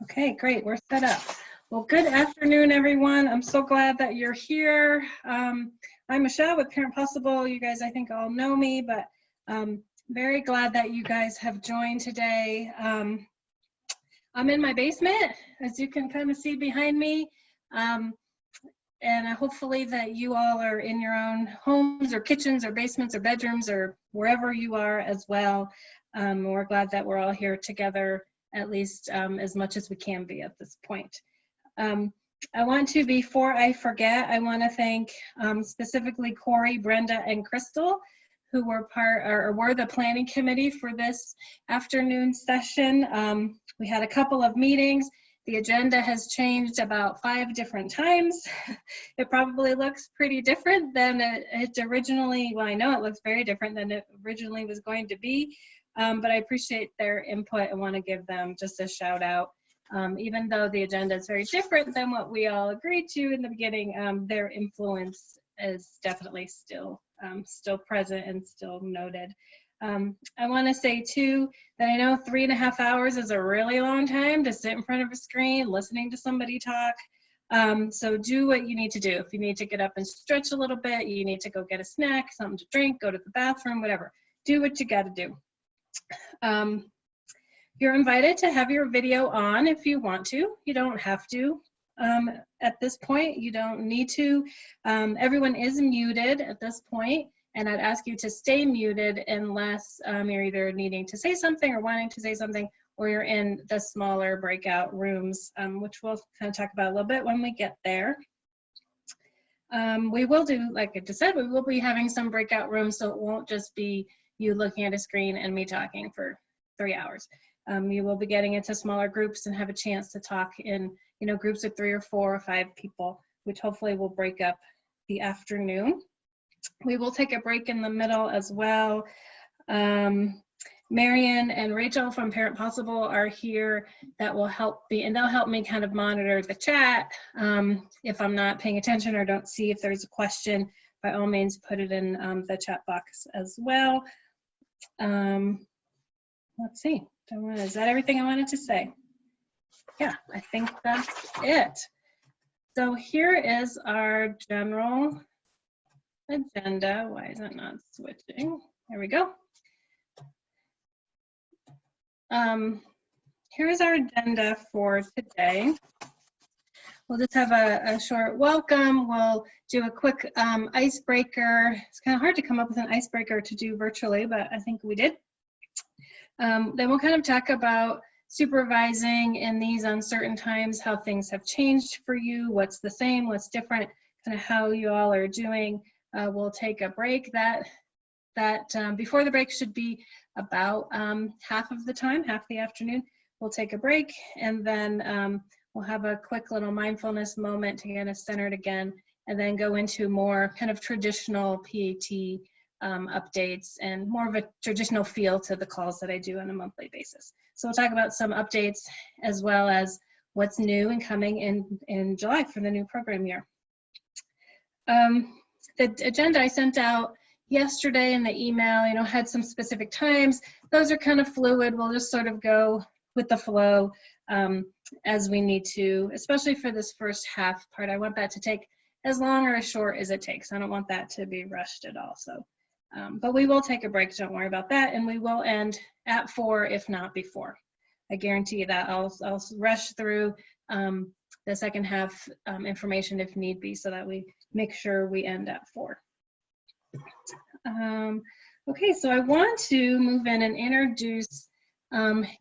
Okay, great. We're set up. Well, good afternoon, everyone. I'm so glad that you're here. I'm Michelle with Parent Possible. You guys, I think, all know me, but very glad that you guys have joined today. I'm in my basement, as you can kind of see behind me. And hopefully that you all are in your own homes or kitchens or basements or bedrooms or wherever you are as well. We're glad that we're all here together, at least as much as we can be at this point. I want to, before I forget, I want to thank specifically Corey, Brenda, and Crystal, who were were the planning committee for this afternoon session. We had a couple of meetings. The agenda has changed about 5 different times. It probably looks pretty different than it originally, well, I know it looks very different than it originally was going to be, but I appreciate their input and want to give them just a shout out. Even though the agenda is very different than what we all agreed to in the beginning, their influence is definitely still present and still noted. I want to say too that I know 3.5 hours is a really long time to sit in front of a screen listening to somebody talk. So do what you need to do. If you need to get up and stretch a little bit, you need to go get a snack, something to drink, go to the bathroom, whatever. Do what you got to do. You're invited to have your video on if you want to. You don't have to. At this point, you don't need to. Everyone is muted at this point. And I'd ask you to stay muted unless you're either needing to say something or wanting to say something, or you're in the smaller breakout rooms, which we'll kind of talk about a little bit when we get there. We will do, like I just said, we will be having some breakout rooms, so it won't just be you looking at a screen and me talking for 3 hours. You will be getting into smaller groups and have a chance to talk in, groups of 3 or 4 or 5 people, which hopefully will break up the afternoon. We will take a break in the middle as well. Marion and Rachel from Parent Possible are here. That will help me, and they'll help me kind of monitor the chat. If I'm not paying attention or don't see if there's a question, by all means, put it in the chat box as well. Let's see, is that everything I wanted to say? Yeah, I think that's it. So here is our general agenda. Why is it not switching? There we go. Here's our agenda for today. We'll just have a short welcome. We'll do a quick icebreaker. It's kind of hard to come up with an icebreaker to do virtually, but I think we did. Then we'll kind of talk about supervising in these uncertain times, how things have changed for you, what's the same, what's different, kind of how you all are doing. We'll take a break. Before the break should be about half of the time, half the afternoon. We'll take a break, and then we'll have a quick little mindfulness moment to get us centered again, and then go into more kind of traditional PAT updates and more of a traditional feel to the calls that I do on a monthly basis. So we'll talk about some updates as well as what's new and coming in July for the new program year. The agenda I sent out yesterday in the email, had some specific times. Those are kind of fluid. We'll just sort of go with the flow as we need to, especially for this first half part. I want that to take as long or as short as it takes. I don't want that to be rushed at all. So, but we will take a break, don't worry about that. And we will end at 4, if not before. I guarantee you that. I'll rush through the second half information if need be, so that we make sure we end at 4. Okay, so I want to move in and introduce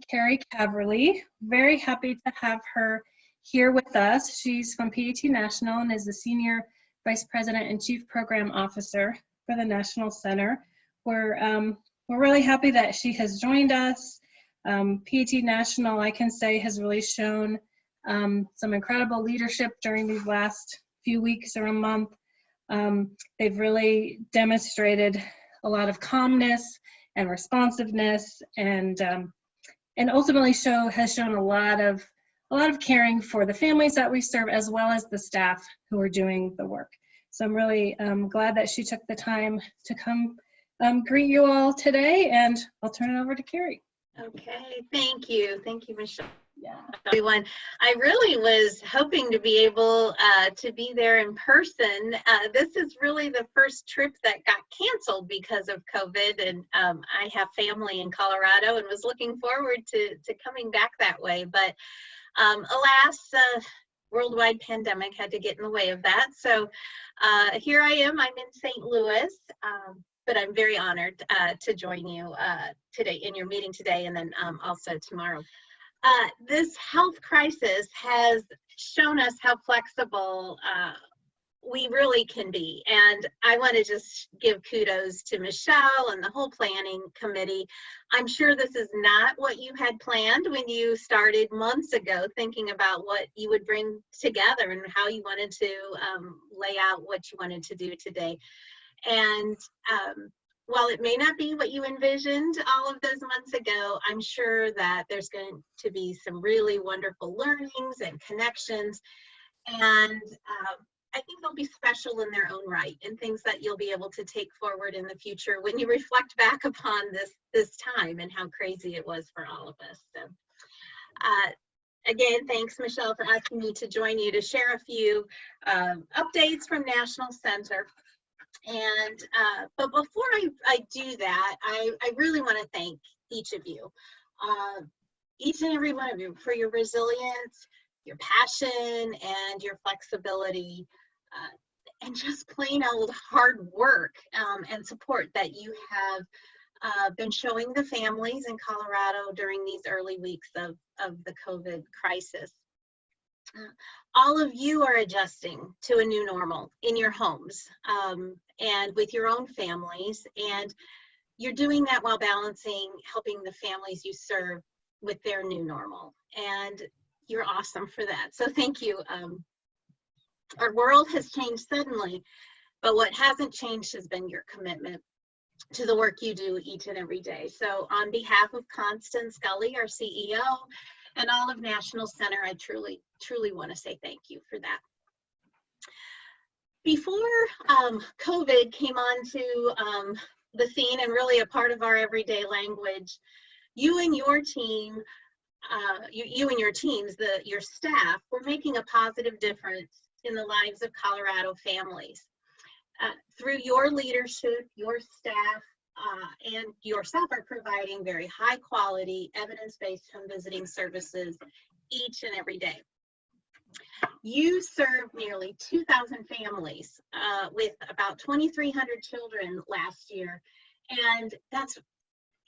Carrie Caverly. Very happy to have her here with us. She's from PAT National and is the Senior Vice President and Chief Program Officer for the National Center. We're really happy that she has joined us. PAT National, I can say, has really shown some incredible leadership during these last few weeks or a month. They've really demonstrated a lot of calmness and responsiveness, and ultimately has shown a lot of caring for the families that we serve, as well as the staff who are doing the work. So I'm really glad that she took the time to come greet you all today, and I'll turn it over to Carrie. Okay, thank you, Michelle. Yeah, everyone. I really was hoping to be able to be there in person. This is really the first trip that got canceled because of COVID, and I have family in Colorado and was looking forward to coming back that way. But alas, worldwide pandemic had to get in the way of that. So here I am. I'm in St. Louis, but I'm very honored to join you today in your meeting today, and then also tomorrow. This health crisis has shown us how flexible we really can be. And I want to just give kudos to Michele and the whole planning committee. I'm sure this is not what you had planned when you started months ago, thinking about what you would bring together and how you wanted to lay out what you wanted to do today. And while it may not be what you envisioned all of those months ago, I'm sure that there's going to be some really wonderful learnings and connections. And I think they'll be special in their own right, and things that you'll be able to take forward in the future when you reflect back upon this time and how crazy it was for all of us. So again, thanks, Michele, for asking me to join you to share a few updates from National Center. And but before I do that, I really want to thank each of you, each and every one of you, for your resilience, your passion, and your flexibility, and just plain old hard work and support that you have been showing the families in Colorado during these early weeks of the COVID crisis. All of you are adjusting to a new normal in your homes and with your own families, and you're doing that while balancing helping the families you serve with their new normal, and you're awesome for that. So thank you. Our world has changed suddenly, but what hasn't changed has been your commitment to the work you do each and every day. So on behalf of Constance Scully, our CEO, and all of National Center, I truly want to say thank you for that. Before COVID came onto the scene and really a part of our everyday language, you and your team, you and your teams, your staff, were making a positive difference in the lives of Colorado families. Through your leadership, your staff, and yourself are providing very high quality, evidence-based home visiting services each and every day. You served nearly 2,000 families with about 2,300 children last year, and that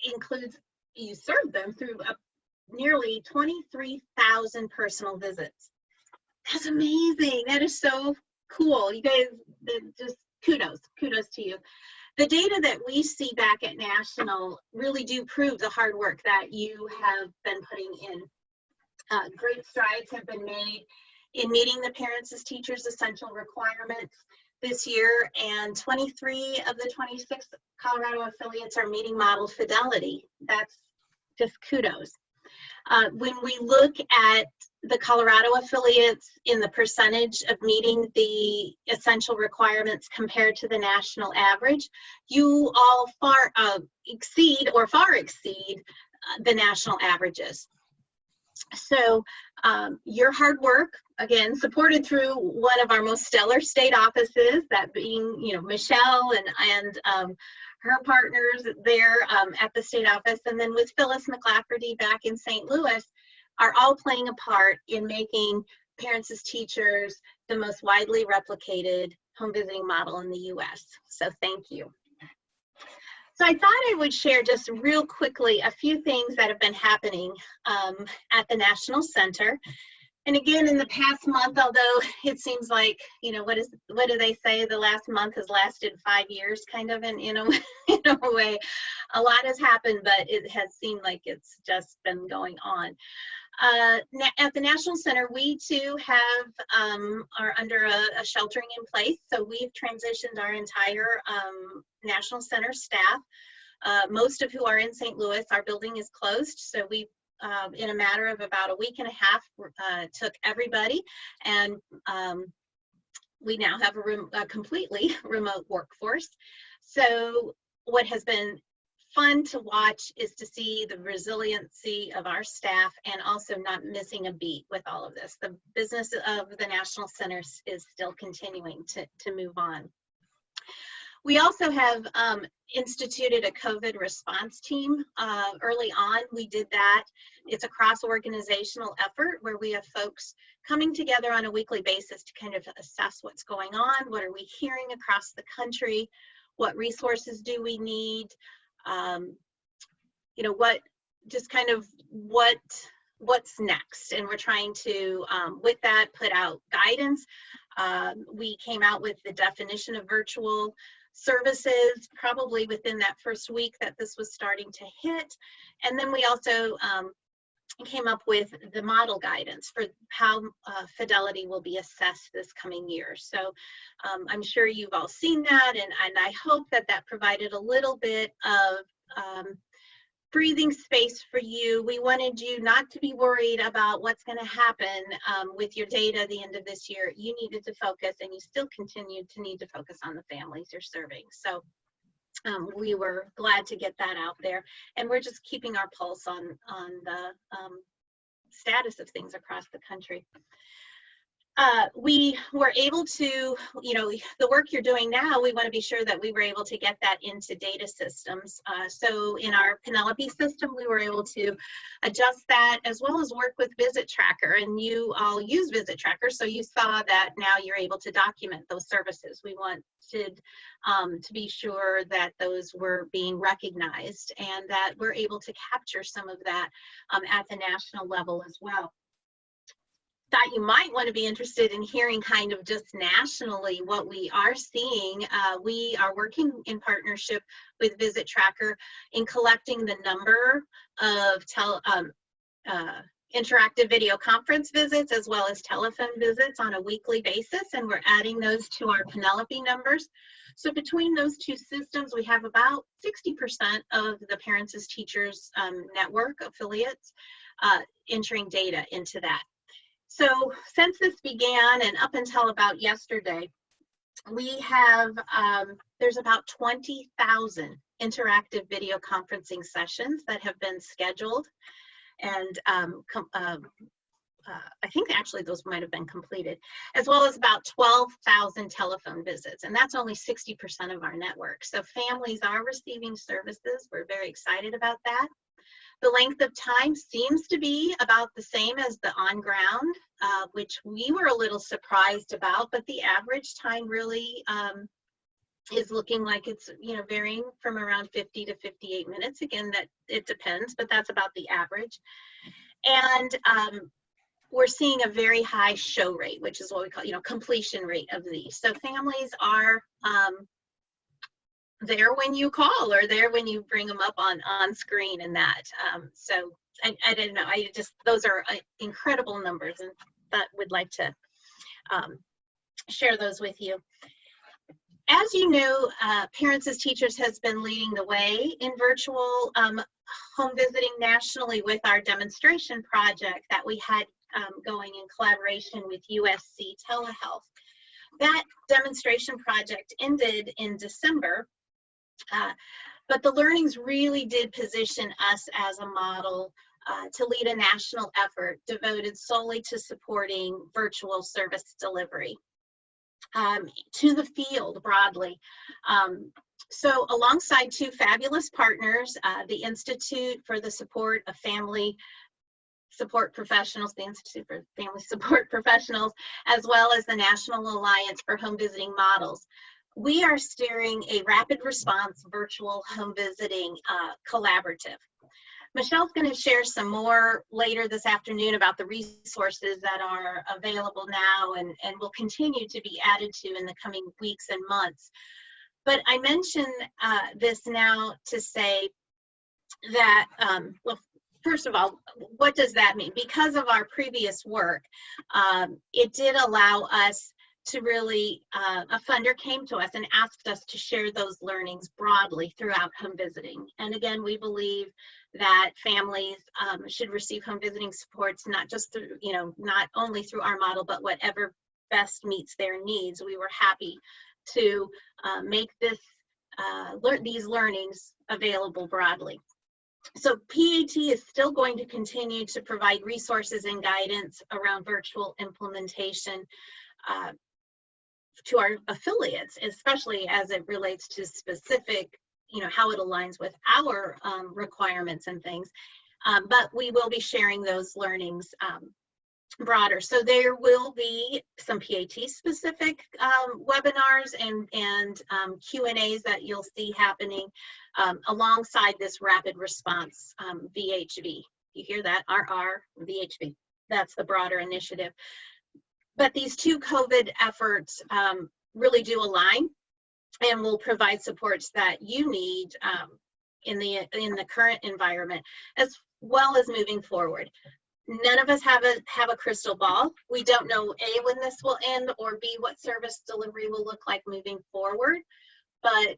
includes, you served them through nearly 23,000 personal visits. That's amazing. That is so cool. You guys, just kudos to you. The data that we see back at National really do prove the hard work that you have been putting in. Great strides have been made in meeting the parents as teachers essential requirements this year, and 23 of the 26 Colorado affiliates are meeting model fidelity. That's just kudos. When we look at the Colorado affiliates in the percentage of meeting the essential requirements compared to the national average, you all far exceed the national averages. So your hard work, again, supported through one of our most stellar state offices, that being, Michele and her partners there at the state office, and then with Phyllis McLafferty back in St. Louis, are all playing a part in making Parents as Teachers the most widely replicated home visiting model in the U.S. So thank you. So I thought I would share just real quickly a few things that have been happening at the National Center. And again, in the past month, although it seems like, what do they say? The last month has lasted 5 years, kind of, in a way. A lot has happened, but it has seemed like it's just been going on. At the National Center, we too are under a sheltering in place. So we've transitioned our entire National Center staff, most of who are in St. Louis. Our building is closed, so we in a matter of about a week and a half, took everybody, and we now have a completely remote workforce. So what has been fun to watch is to see the resiliency of our staff and also not missing a beat with all of this. The business of the National Center is still continuing to move on. We also have instituted a COVID response team. Early on, we did that. It's a cross-organizational effort where we have folks coming together on a weekly basis to kind of assess what's going on, what are we hearing across the country, what resources do we need, you know, what's next. And we're trying to, with that, put out guidance. We came out with the definition of virtual services probably within that first week that this was starting to hit. And then we also came up with the model guidance for how fidelity will be assessed this coming year. So I'm sure you've all seen that, and I hope that that provided a little bit of breathing space for you. We wanted you not to be worried about what's going to happen with your data at the end of this year. You needed to focus, and you still continue to need to focus on the families you're serving. So we were glad to get that out there, and we're just keeping our pulse on the status of things across the country. We were able to, you know, the work you're doing now, we want to be sure that we were able to get that into data systems. So in our Penelope system, we were able to adjust that as well as work with Visit Tracker, and you all use Visit Tracker, so you saw that now you're able to document those services. We wanted to be sure that those were being recognized and that we're able to capture some of that at the national level as well. Thought you might want to be interested in hearing kind of just nationally what we are seeing. We are working in partnership with Visit Tracker in collecting the number of interactive video conference visits as well as telephone visits on a weekly basis, and we're adding those to our Penelope numbers. So between those two systems, we have about 60% of the Parents as Teachers network affiliates entering data into that. So since this began and up until about yesterday, we have, there's about 20,000 interactive video conferencing sessions that have been scheduled. And I think actually those might have been completed, as well as about 12,000 telephone visits. And that's only 60% of our network. So families are receiving services. We're very excited about that. The length of time seems to be about the same as the on ground, which we were a little surprised about, but the average time really is looking like it's, you know, varying from around 50 to 58 minutes. Again, that it depends, but that's about the average. And we're seeing a very high show rate, which is what we call, you know, completion rate of these. So families are there when you call or there when you bring them up on screen and that. So I didn't know, those are incredible numbers, and that would like to share those with you. As you know, Parents as Teachers has been leading the way in virtual home visiting nationally with our demonstration project that we had going in collaboration with USC Telehealth. That demonstration project ended in December. But the learnings really did position us as a model to lead a national effort devoted solely to supporting virtual service delivery to the field broadly. So alongside two fabulous partners, the Institute for the Support of Family Support Professionals, the Institute for Family Support Professionals, as well as the National Alliance for Home Visiting Models, we are steering a rapid response virtual home visiting collaborative. Michelle's going to share some more later this afternoon about the resources that are available now and will continue to be added to in the coming weeks and months. But I mention this now to say that, well, first of all, what does that mean? Because of our previous work, it did allow us to really, a funder came to us and asked us to share those learnings broadly throughout home visiting. And again, we believe that families should receive home visiting supports, not just through, you know, not only through our model, but whatever best meets their needs. We were happy to make this these learnings available broadly. So PAT is still going to continue to provide resources and guidance around virtual implementation to our affiliates, especially as it relates to specific, how it aligns with our requirements and things. But we will be sharing those learnings broader. So there will be some PAT specific webinars and Q&As that you'll see happening alongside this rapid response VHV. You hear that? RR VHV. That's the broader initiative. But these two COVID efforts really do align and will provide supports that you need in the current environment, as well as moving forward. None of us have a crystal ball. We don't know A, when this will end, or B, what service delivery will look like moving forward. But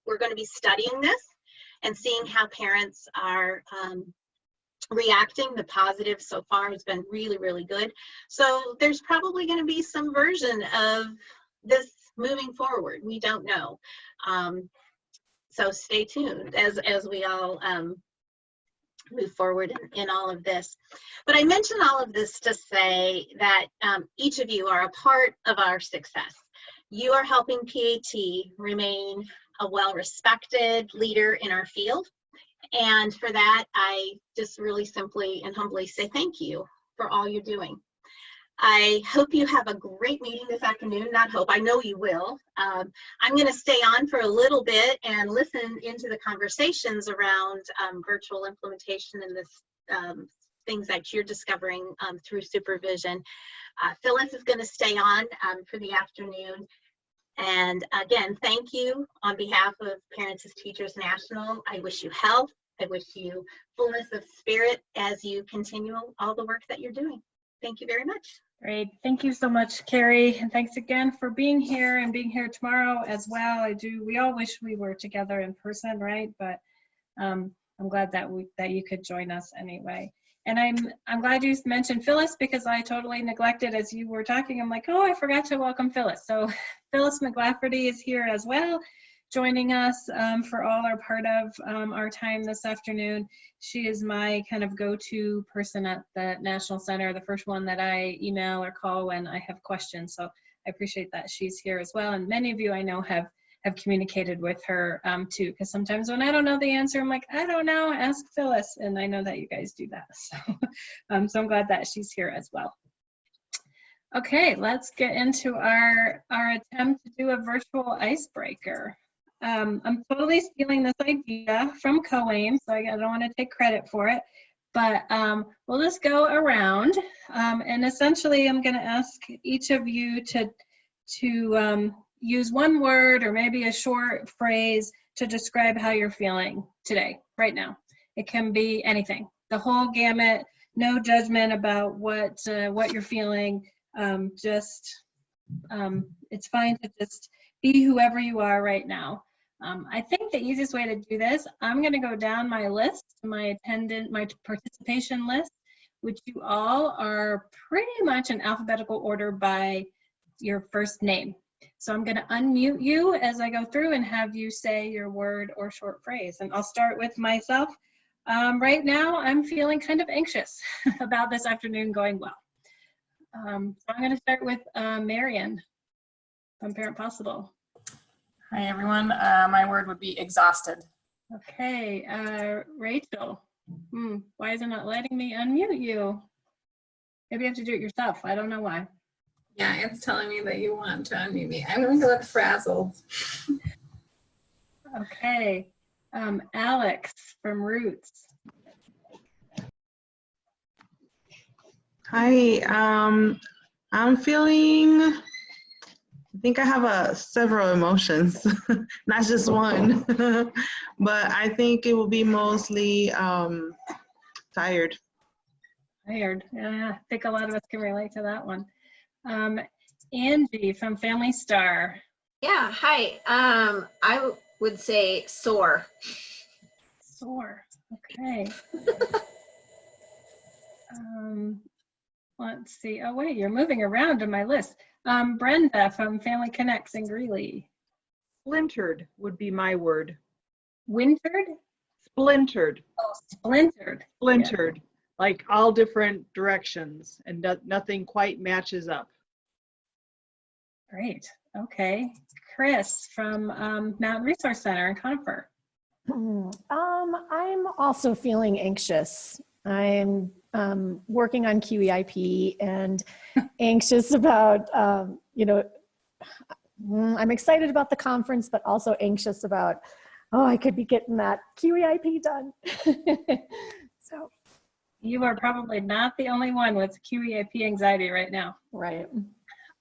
we're going to be studying this and seeing how parents are reacting. The positive so far has been really, really good. So there's probably going to be some version of this moving forward. We don't know. So stay tuned as we all move forward in all of this. But I mention all of this to say that each of you are a part of our success. You are helping PAT remain a well-respected leader in our field. And for that, I just really simply and humbly say thank you for all you're doing. I hope you have a great meeting this afternoon. Not hope, I know you will. I'm going to stay on for a little bit and listen into the conversations around virtual implementation and this things that you're discovering through supervision. Phyllis is going to stay on for the afternoon. And again, thank you on behalf of Parents as Teachers National. I wish you health. I wish you fullness of spirit as you continue all the work that you're doing. Thank you very much. Great. Thank you so much, Carrie. And thanks again for being here and being here tomorrow as well. We all wish we were together in person, right? But I'm glad that you could join us anyway. And I'm glad you mentioned Phyllis, because I totally neglected as you were talking. I'm like, oh, I forgot to welcome Phyllis. So Phyllis McLafferty is here as well, joining us for all or part of our time this afternoon. She is my kind of go-to person at the National Center, the first one that I email or call when I have questions. So I appreciate that she's here as well. And many of you I know have communicated with her too, because sometimes when I don't know the answer, I'm like, I don't know, ask Phyllis. And I know that you guys do that. So, so I'm glad that she's here as well. Okay, let's get into our attempt to do a virtual icebreaker. I'm totally stealing this idea from COAIM, so I don't want to take credit for it, but we'll just go around and essentially I'm going to ask each of you to use one word or maybe a short phrase to describe how you're feeling today, right now. It can be anything, the whole gamut, no judgment about what you're feeling. It's fine to just be whoever you are right now. I think the easiest way to do this, I'm going to go down my list, my participation list, which you all are pretty much in alphabetical order by your first name. So I'm going to unmute you as I go through and have you say your word or short phrase. And I'll start with myself. Right now, I'm feeling kind of anxious about this afternoon going well. So I'm going to start with Marian from Parent Possible. Hi, everyone. My word would be exhausted. Okay, Rachel. Why is it not letting me unmute you? Maybe you have to do it yourself. I don't know why. Yeah, it's telling me that you want to unmute me. I'm going to go with frazzled. Okay, Alex from Roots. Hi, I'm feeling, I think I have several emotions, not just one, but I think it will be mostly tired. Tired, yeah, I think a lot of us can relate to that one. Angie from Family Star. Yeah, hi. I would say sore. Sore, okay. Let's see. Oh, wait, you're moving around in my list. Brenda from Family Connects in Greeley. Splintered would be my word. Wintered? Splintered, Oh, splintered. splintered, like all different directions, and nothing quite matches up. Great. Okay. Chris from Mountain Resource Center in Conifer. I'm also feeling anxious. I'm working on QEIP and anxious about, I'm excited about the conference, but also anxious about, I could be getting that QEIP done. So. You are probably not the only one with QEIP anxiety right now. Right.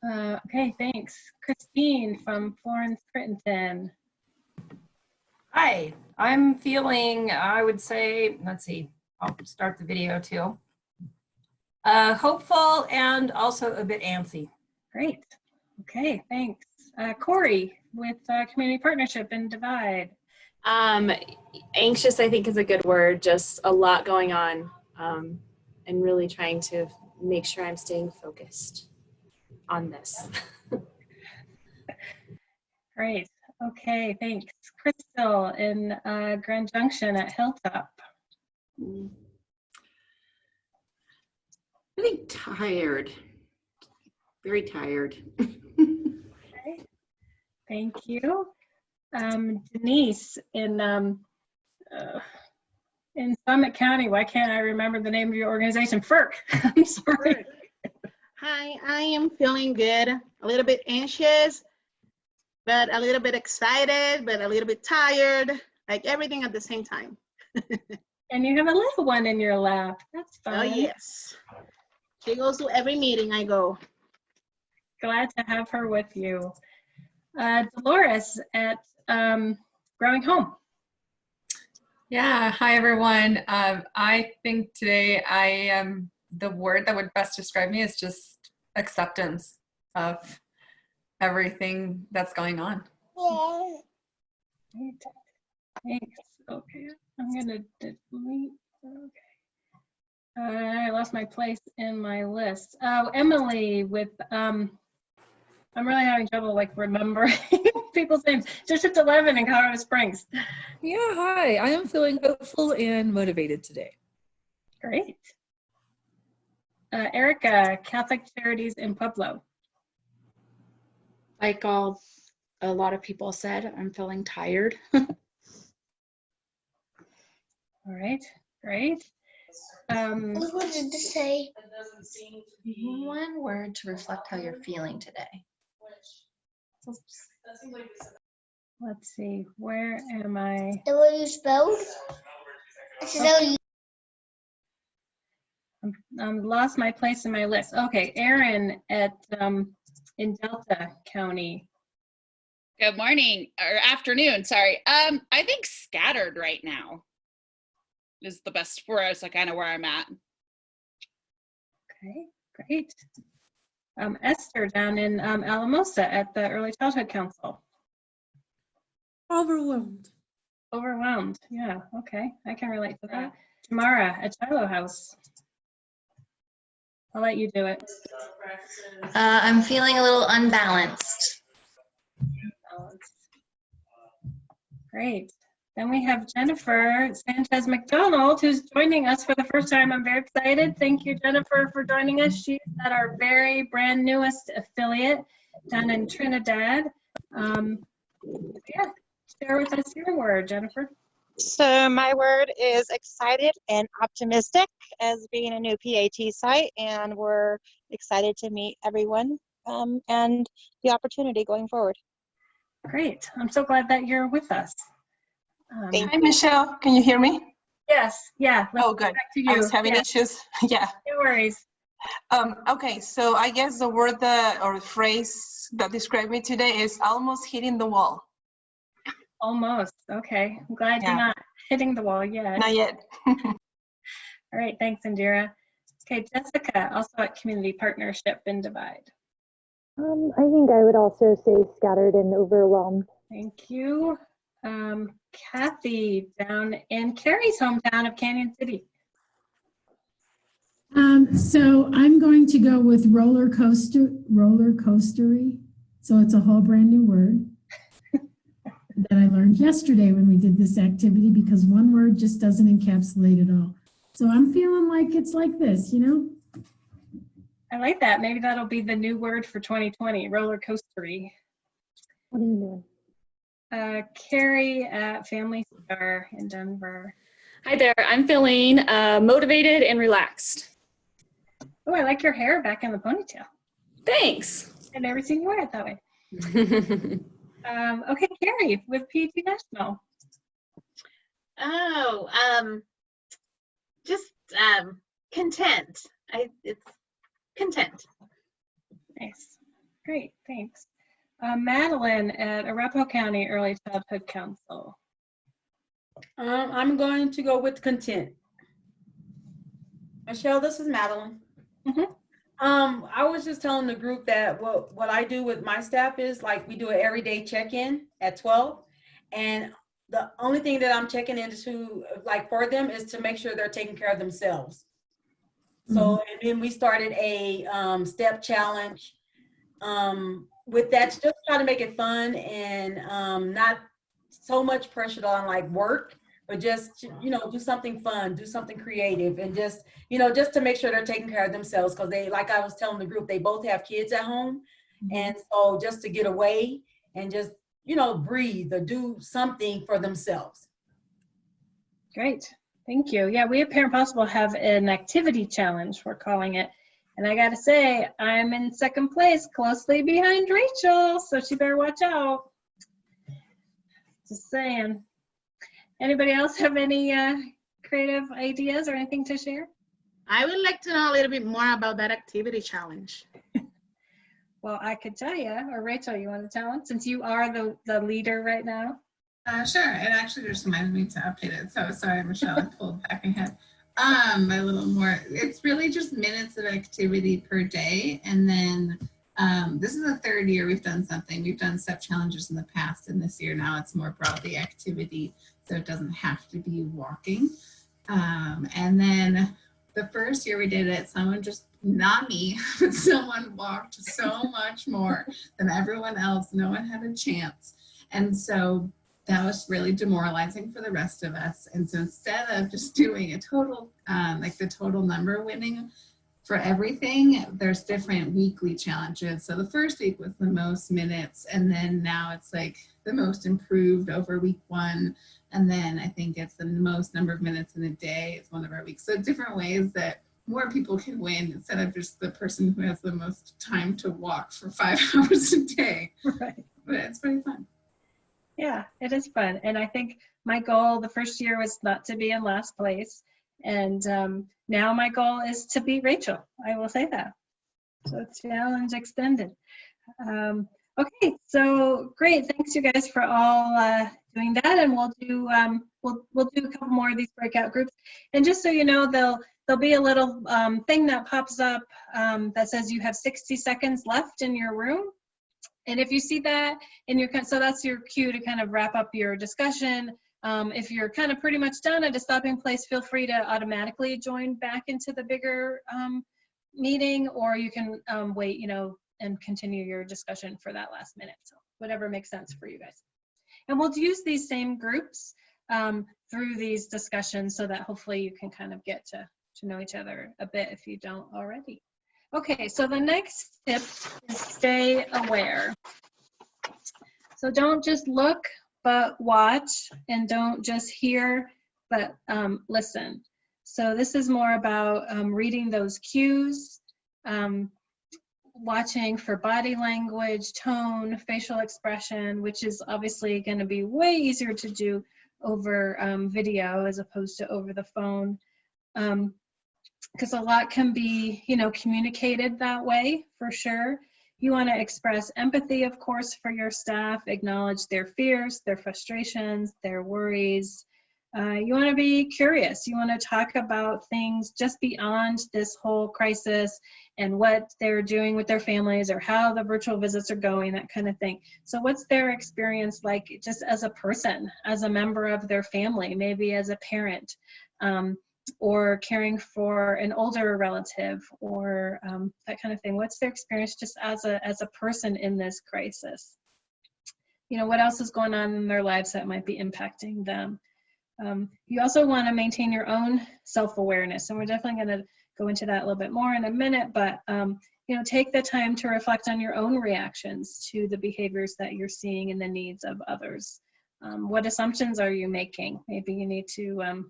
Okay, thanks. Christine from Florence Crittenton. Hi, I'm feeling, I would say, let's see, I'll start the video too. Hopeful and also a bit antsy. Great. Okay, thanks. Corey with Community Partnership and Divide. Anxious, I think, is a good word. Just a lot going on, and really trying to make sure I'm staying focused on this. Great. Okay, thanks. Crystal in Grand Junction at Hilltop. Really tired. Very tired. Okay. Thank you. Denise in Summit County. Why can't I remember the name of your organization? FERC. I'm sorry. Hi, I am feeling good. A little bit anxious, but a little bit excited, but a little bit tired, like everything at the same time. And you have a little one in your lap. That's fun. Oh, yes. She goes to every meeting I go. Glad to have her with you. Dolores at Growing Home. Yeah, hi everyone. I think today the word that would best describe me is just acceptance of everything that's going on. Great. Thanks. Okay, I'm gonna delete. Okay. I lost my place in my list. Oh, Emily with I'm really having trouble like remembering people's names. District 11 in Colorado Springs. Yeah, hi. I am feeling hopeful and motivated today. Great. Erica, Catholic Charities in Pueblo. Like a lot of people said, I'm feeling tired. All right, great. What did it say? One word to reflect how you're feeling today. Let's see, where am I? The way you spelled? I'm lost my place in my list. Okay, Erin at in Delta County. Good morning or afternoon, sorry. I think scattered right now is the best for us, like kind of where I'm at. Okay, great. Esther down in Alamosa at the Early Childhood Council. Overwhelmed. Overwhelmed, yeah, okay, I can relate to that. Tamara at Shiloh House. I'll let you do it. I'm feeling a little unbalanced. Great. Then we have Jennifer Sanchez McDonald, who's joining us for the first time. I'm very excited. Thank you, Jennifer, for joining us. She's at our very brand newest affiliate down in Trinidad. Yeah, share with us your word, Jennifer. So my word is excited and optimistic as being a new PAT site, and we're excited to meet everyone and the opportunity going forward. Great. I'm so glad that you're with us. Hi, Michelle. Can you hear me? Yes. Yeah. Oh, good. Back to you. I was having issues. Yeah. No worries. Okay, so I guess the word or phrase that described me today is almost hitting the wall. Almost. Okay. I'm glad you're not hitting the wall yet. Not yet. All right. Thanks, Indira. Okay, Jessica, also at Community Partnership and Divide. I think I would also say scattered and overwhelmed. Thank you. Kathy down in Carrie's hometown of Canyon City. So I'm going to go with roller coastery. So it's a whole brand new word. that I learned yesterday when we did this activity, because one word just doesn't encapsulate it all. So I'm feeling like it's like this, you know? I like that. Maybe that'll be the new word for 2020, roller coastery. What are you doing? Carrie at Family Star in Denver. Hi there. I'm feeling motivated and relaxed. Oh, I like your hair back in the ponytail. Thanks. I've never seen you wear it that way. Okay, Carrie with PG National. Oh, just content. It's content. Nice. Great, thanks. Madeline at Arapahoe County Early Childhood Council. I'm going to go with content. Michelle, this is Madeline. I was just telling the group that what I do with my staff is like we do an everyday check-in at 12, and the only thing that I'm checking into like for them is to make sure they're taking care of themselves. So and then we started a step challenge with that, just try to make it fun and not so much pressure on like work, but just, you know, do something fun, do something creative, and just, you know, just to make sure they're taking care of themselves. Because they, like I was telling the group, they both have kids at home. And so just to get away and just, you know, breathe or do something for themselves. Great, thank you. Yeah, we at Parent Possible have an activity challenge, we're calling it. And I gotta say, I'm in second place, closely behind Rachel, so she better watch out. Just saying. Anybody else have any creative ideas or anything to share? I would like to know a little bit more about that activity challenge. Well, I could tell you, or Rachel, you want to tell them, since you are the leader right now? Sure. It actually just reminded me to update it. So sorry, Michelle, I pulled back ahead. A little more. It's really just minutes of activity per day. And then this is the third year we've done something. We've done step challenges in the past, and this year now it's more broadly activity. So it doesn't have to be walking. And then the first year we did it, someone just, not me, but someone walked so much more than everyone else. No one had a chance. And so that was really demoralizing for the rest of us. And so instead of just doing a total, like the total number winning for everything, there's different weekly challenges. So the first week was the most minutes, and then now it's like the most improved over week 1. And then I think it's the most number of minutes in a day is one of our weeks. So different ways that more people can win instead of just the person who has the most time to walk for 5 hours a day. Right. But it's pretty fun. Yeah, it is fun. And I think my goal the first year was not to be in last place. And now my goal is to beat Rachel. I will say that. So challenge extended. Okay, so great. Thanks you guys for all doing that. And we'll do a couple more of these breakout groups. And just so you know, there'll be a little thing that pops up that says you have 60 seconds left in your room. And if you see that in your, so that's your cue to kind of wrap up your discussion. If you're kind of pretty much done at a stopping place, feel free to automatically join back into the bigger meeting, or you can wait, you know, and continue your discussion for that last minute. So whatever makes sense for you guys. And we'll use these same groups through these discussions so that hopefully you can kind of get to know each other a bit if you don't already. Okay, so the next tip is stay aware. So don't just look, but watch, and don't just hear, but listen. So this is more about reading those cues, watching for body language, tone, facial expression, which is obviously going to be way easier to do over video as opposed to over the phone. Because a lot can be, you know, communicated that way for sure. You want to express empathy, of course, for your staff, acknowledge their fears, their frustrations, their worries. You want to be curious. You want to talk about things just beyond this whole crisis and what they're doing with their families or how the virtual visits are going, that kind of thing. So what's their experience like just as a person, as a member of their family, maybe as a parent, or caring for an older relative, or that kind of thing. What's their experience just as a person in this crisis? what else is going on in their lives that might be impacting them. You also want to maintain your own self-awareness, and we're definitely going to go into that a little bit more in a minute, but take the time to reflect on your own reactions to the behaviors that you're seeing and the needs of others. What assumptions are you making? Maybe you need to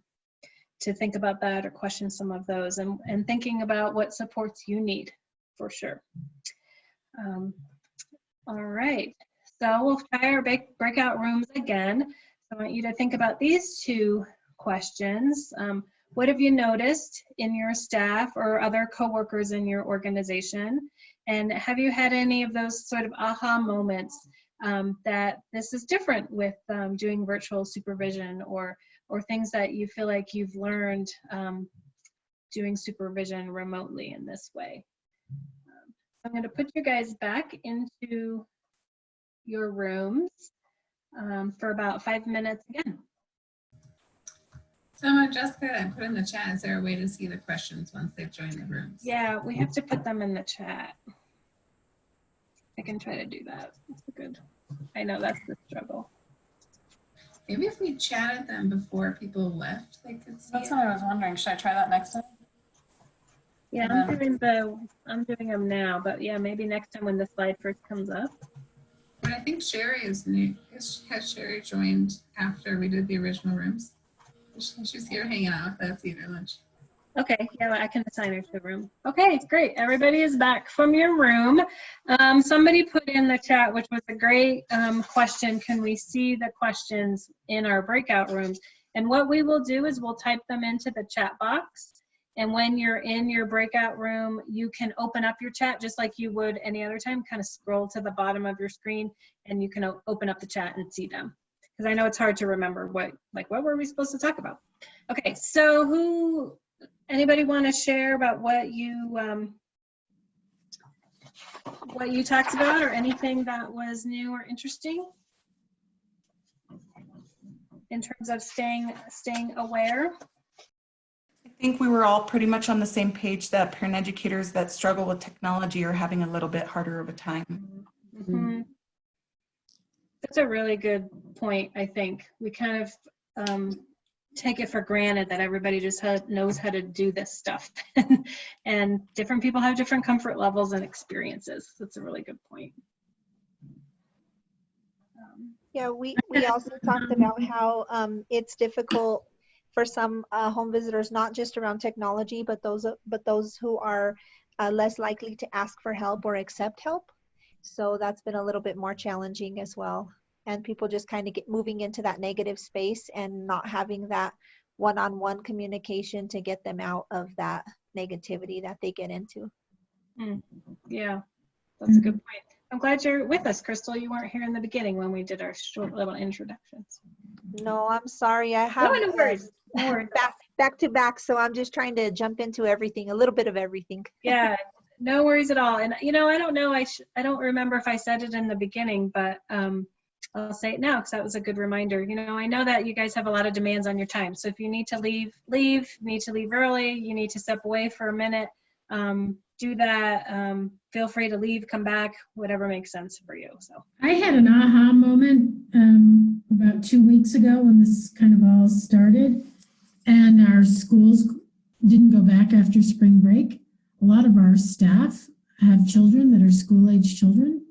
think about that or question some of those, and thinking about what supports you need, for sure. All right, so we'll try our breakout rooms again. I want you to think about these two questions. What have you noticed in your staff or other coworkers in your organization? And have you had any of those sort of aha moments that this is different with doing virtual supervision, or things that you feel like you've learned doing supervision remotely in this way? I'm going to put you guys back into your rooms for about 5 minutes again. So Jessica, I put in the chat, is there a way to see the questions once they've joined the rooms? Yeah, we have to put them in the chat. I can try to do that. That's good. I know that's the struggle. Maybe if we chatted them before people left, they could see. That's what I was wondering. Should I try that next time? Yeah, I'm doing them now, but yeah, maybe next time when the slide first comes up. But I think Sherry is new. Has Sherry joined after we did the original rooms? She's here hanging out with us, eating lunch. Okay, yeah, I can assign her to the room. Okay, great. Everybody is back from your room. Somebody put in the chat, which was a great question. Can we see the questions in our breakout rooms? And what we will do is we'll type them into the chat box. And when you're in your breakout room, you can open up your chat just like you would any other time. Kind of scroll to the bottom of your screen, and you can open up the chat and see them. Because I know it's hard to remember what were we supposed to talk about? Okay, so anybody want to share about what you talked about, or anything that was new or interesting in terms of staying aware? I think we were all pretty much on the same page that parent educators that struggle with technology are having a little bit harder of a time. Mm-hmm. That's a really good point. I think we kind of take it for granted that everybody just knows how to do this stuff. And different people have different comfort levels and experiences. That's a really good point. Yeah, we also talked about how it's difficult for some home visitors, not just around technology, but those who are less likely to ask for help or accept help. So that's been a little bit more challenging as well. And people just kind of get moving into that negative space and not having that one-on-one communication to get them out of that negativity that they get into. Yeah, that's a good point. I'm glad you're with us, Crystal. You weren't here in the beginning when we did our short little introductions. No, I'm sorry. I have no worries. back to back, so I'm just trying to jump into everything, a little bit of everything. Yeah, no worries at all. And I don't know, I don't remember if I said it in the beginning, but I'll say it now because that was a good reminder. I know that you guys have a lot of demands on your time. So if you need to leave, you need to leave early, you need to step away for a minute, do that. Feel free to leave, come back, whatever makes sense for you. So I had an aha moment about 2 weeks ago when this kind of all started, and our schools didn't go back after spring break. A lot of our staff have children that are school-age children,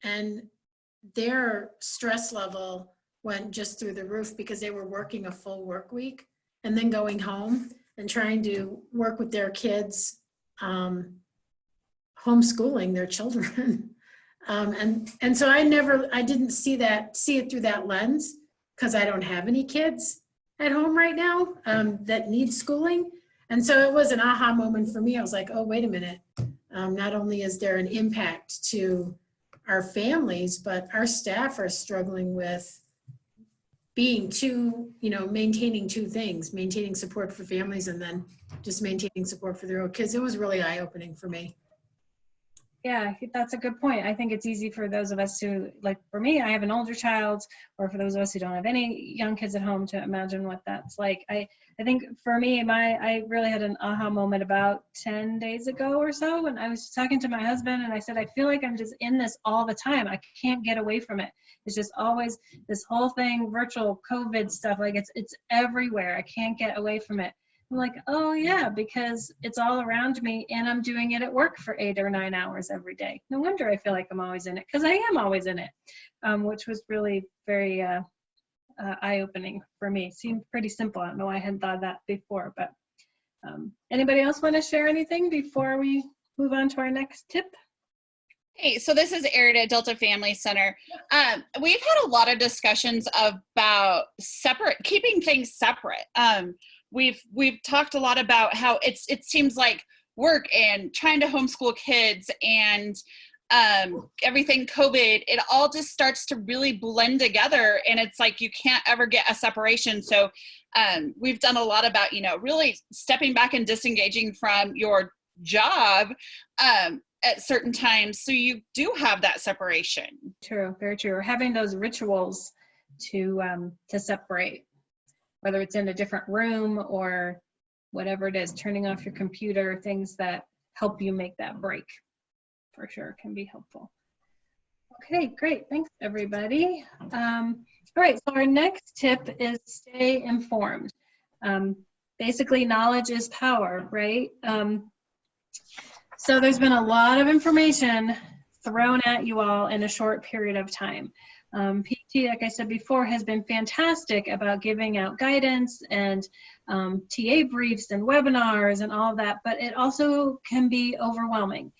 and their stress level went just through the roof because they were working a full work week and then going home and trying to work with their kids, homeschooling their children. And so I didn't see it through that lens because I don't have any kids at home right now that need schooling. And so it was an aha moment for me. I was like, oh, wait a minute. Not only is there an impact to our families, but our staff are struggling with maintaining two things, maintaining support for families and then just maintaining support for their own kids. It was really eye-opening for me. Yeah, that's a good point. I think it's easy for those of us who, like for me, I have an older child, or for those of us who don't have any young kids at home, to imagine what that's like. I think for me, I really had an aha moment about 10 days ago or so when I was talking to my husband, and I said, I feel like I'm just in this all the time. I can't get away from it. It's just always this whole thing, virtual COVID stuff, like it's everywhere. I can't get away from it. I'm like, oh yeah, because it's all around me and I'm doing it at work for 8 or 9 hours every day. No wonder I feel like I'm always in it, because I am always in it, which was really very eye-opening for me. Seemed pretty simple. I don't know why I hadn't thought of that before, but anybody else want to share anything before we move on to our next tip? Hey, so this is Erin at Delta Family Center. We've had a lot of discussions about keeping things separate. We've talked a lot about how it seems like work and trying to homeschool kids and everything COVID, it all just starts to really blend together, and it's like you can't ever get a separation. So we've done a lot about, really stepping back and disengaging from your job at certain times, so you do have that separation. True, very true. Or having those rituals to separate, whether it's in a different room or whatever it is, turning off your computer, things that help you make that break, for sure can be helpful. Okay, great. Thanks, everybody. All right, so our next tip is stay informed. Basically, knowledge is power, right? So there's been a lot of information thrown at you all in a short period of time. PT, like I said before, has been fantastic about giving out guidance and TA briefs and webinars and all of that, but it also can be overwhelming.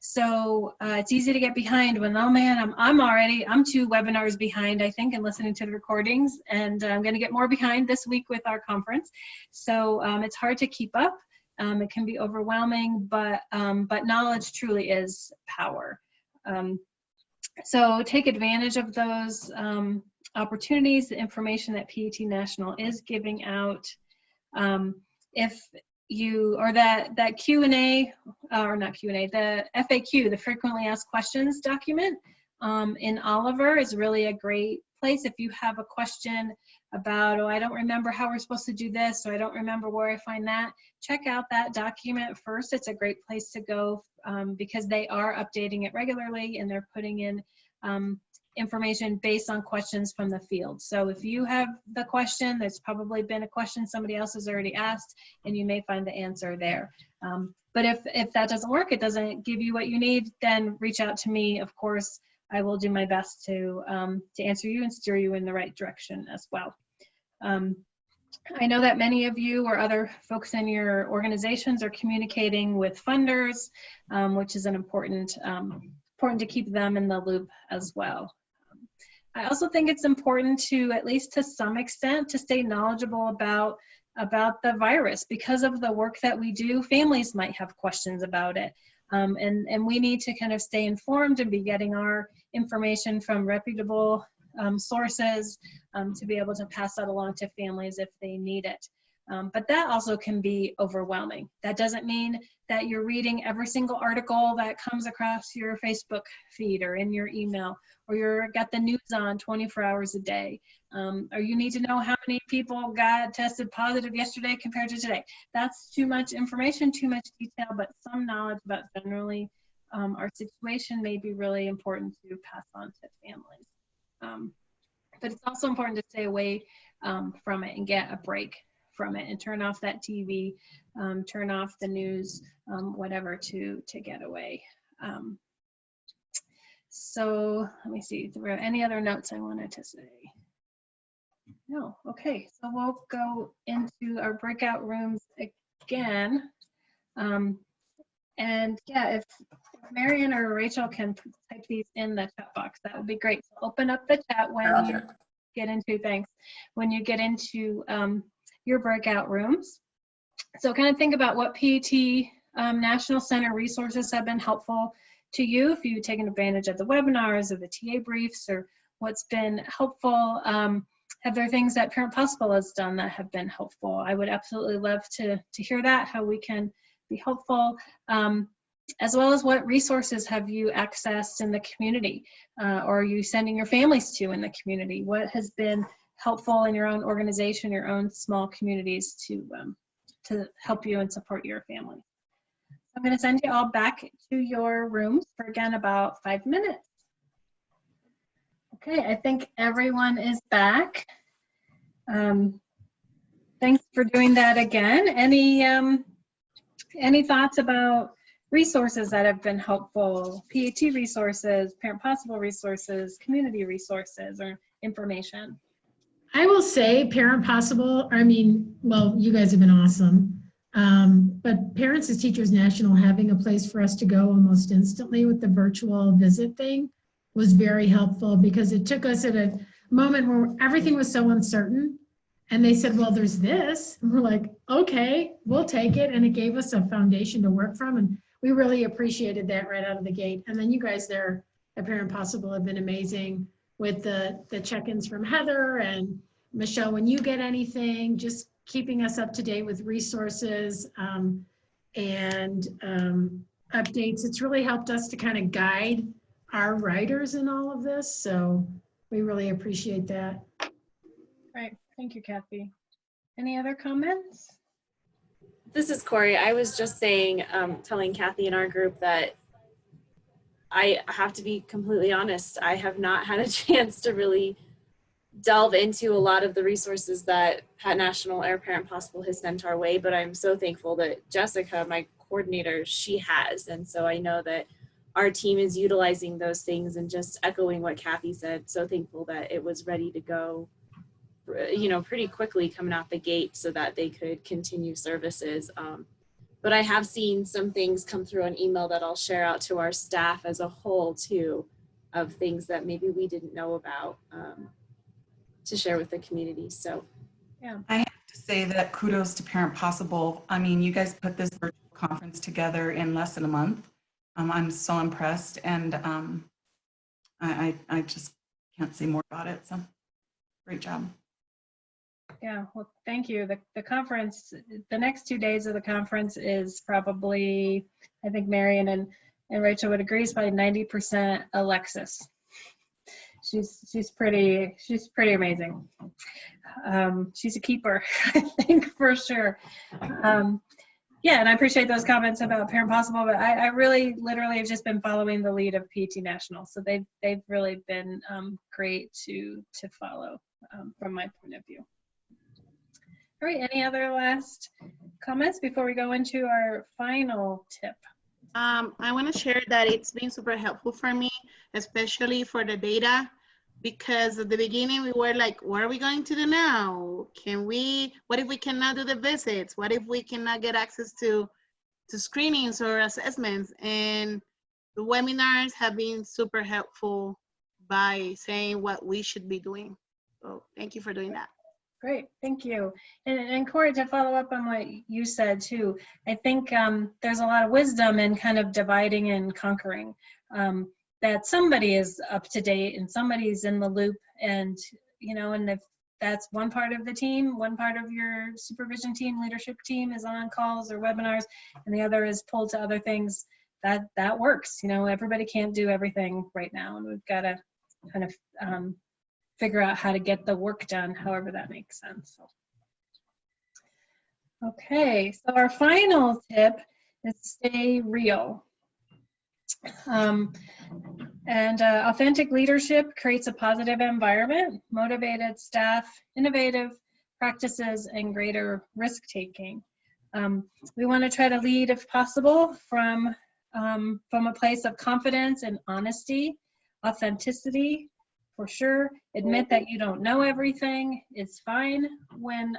So it's easy to get behind when, oh man, I'm 2 webinars behind, I think, and listening to the recordings, and I'm going to get more behind this week with our conference. So it's hard to keep up. It can be overwhelming, but knowledge truly is power. So take advantage of those opportunities, the information that PET National is giving out. If you, or that Q&A, or not Q&A, the FAQ, the frequently asked questions document in Oliver is really a great place. If you have a question about, oh, I don't remember how we're supposed to do this, or I don't remember where I find that, check out that document first. It's a great place to go because they are updating it regularly, and they're putting in information based on questions from the field. So if you have the question, there's probably been a question somebody else has already asked, and you may find the answer there. But if that doesn't work, it doesn't give you what you need, then reach out to me. Of course, I will do my best to answer you and steer you in the right direction as well. I know that many of you or other folks in your organizations are communicating with funders, which is an important to keep them in the loop as well. I also think it's important to, at least to some extent, to stay knowledgeable about the virus. Because of the work that we do, families might have questions about it. And we need to kind of stay informed and be getting our information from reputable sources to be able to pass that along to families if they need it. But that also can be overwhelming. That doesn't mean that you're reading every single article that comes across your Facebook feed or in your email, or you're got the news on 24 hours a day, or you need to know how many people got tested positive yesterday compared to today. That's too much information, too much detail, but some knowledge about generally our situation may be really important to pass on to families. But it's also important to stay away from it and get a break from it and turn off that TV, turn off the news, whatever to get away. So let me see, there were any other notes I wanted to say? No, okay, so we'll go into our breakout rooms again. And yeah, if Marion or Rachel can type these in the chat box, that would be great. So open up the chat when you get into, thanks, when you get into your breakout rooms. So kind of think about what PET National Center resources have been helpful to you, if you've taken advantage of the webinars or the TA briefs, or what's been helpful. Have there things that Parent Possible has done that have been helpful? I would absolutely love to hear that, how we can be helpful. as well as what resources have you accessed in the community, or are you sending your families to in the community? What has been helpful in your own organization, your own small communities to help you and support your family? I'm going to send you all back to your rooms for, again, about 5 minutes. Okay, I think everyone is back. Thanks for doing that again. Any thoughts about resources that have been helpful? PAT resources, Parent Possible resources, community resources, or information? I will say Parent Possible, I mean, well, you guys have been awesome. But Parents as Teachers National, having a place for us to go almost instantly with the virtual visit thing was very helpful, because it took us at a moment where everything was so uncertain. And they said, well, there's this. And we're like, okay, we'll take it. And it gave us a foundation to work from. And we really appreciated that right out of the gate. And then you guys there at Parent Possible have been amazing with the check-ins from Heather and Michelle. When you get anything, just keeping us up to date with resources and updates. It's really helped us to kind of guide our writers in all of this. So we really appreciate that. Right. Thank you, Kathy. Any other comments? This is Corey. I was just saying, telling Kathy in our group that I have to be completely honest. I have not had a chance to really delve into a lot of the resources that Pat National or Parent Possible has sent our way, but I'm so thankful that Jessica, my coordinator, she has. And so I know that our team is utilizing those things, and just echoing what Kathy said, so thankful that it was ready to go, you know, pretty quickly coming out the gate so that they could continue services. But I have seen some things come through an email that I'll share out to our staff as a whole too, of things that maybe we didn't know about to share with the community. So yeah, I have to say that kudos to Parent Possible. I mean, you guys put this virtual conference together in less than a month. I'm so impressed, and I just can't say more about it. So great job. Yeah, well, thank you. The conference, the next 2 days of the conference is probably, I think Marion and Rachel would agree, is probably 90% Alexis. She's pretty amazing. She's a keeper, I think, for sure. Yeah, and I appreciate those comments about Parent Possible, but I really literally have just been following the lead of PAT National. So they've really been great to follow from my point of view. All right, any other last comments before we go into our final tip? I want to share that it's been super helpful for me, especially for the data, because at the beginning we were like, what are we going to do now? What if we cannot do the visits? What if we cannot get access to screenings or assessments? And the webinars have been super helpful by saying what we should be doing. So thank you for doing that. Great, thank you. And Corey, to follow up on what you said too, I think there's a lot of wisdom in kind of dividing and conquering. That somebody is up to date and somebody's in the loop, and you know, and if that's one part of the team, one part of your supervision team, leadership team is on calls or webinars, and the other is pulled to other things, that works. You know, everybody can't do everything right now, and we've got to kind of figure out how to get the work done, however that makes sense. Okay, so our final tip is stay real. Authentic leadership creates a positive environment, motivated staff, innovative practices, and greater risk-taking. We want to try to lead, if possible, from a place of confidence and honesty, authenticity, for sure. Admit that you don't know everything. It's fine when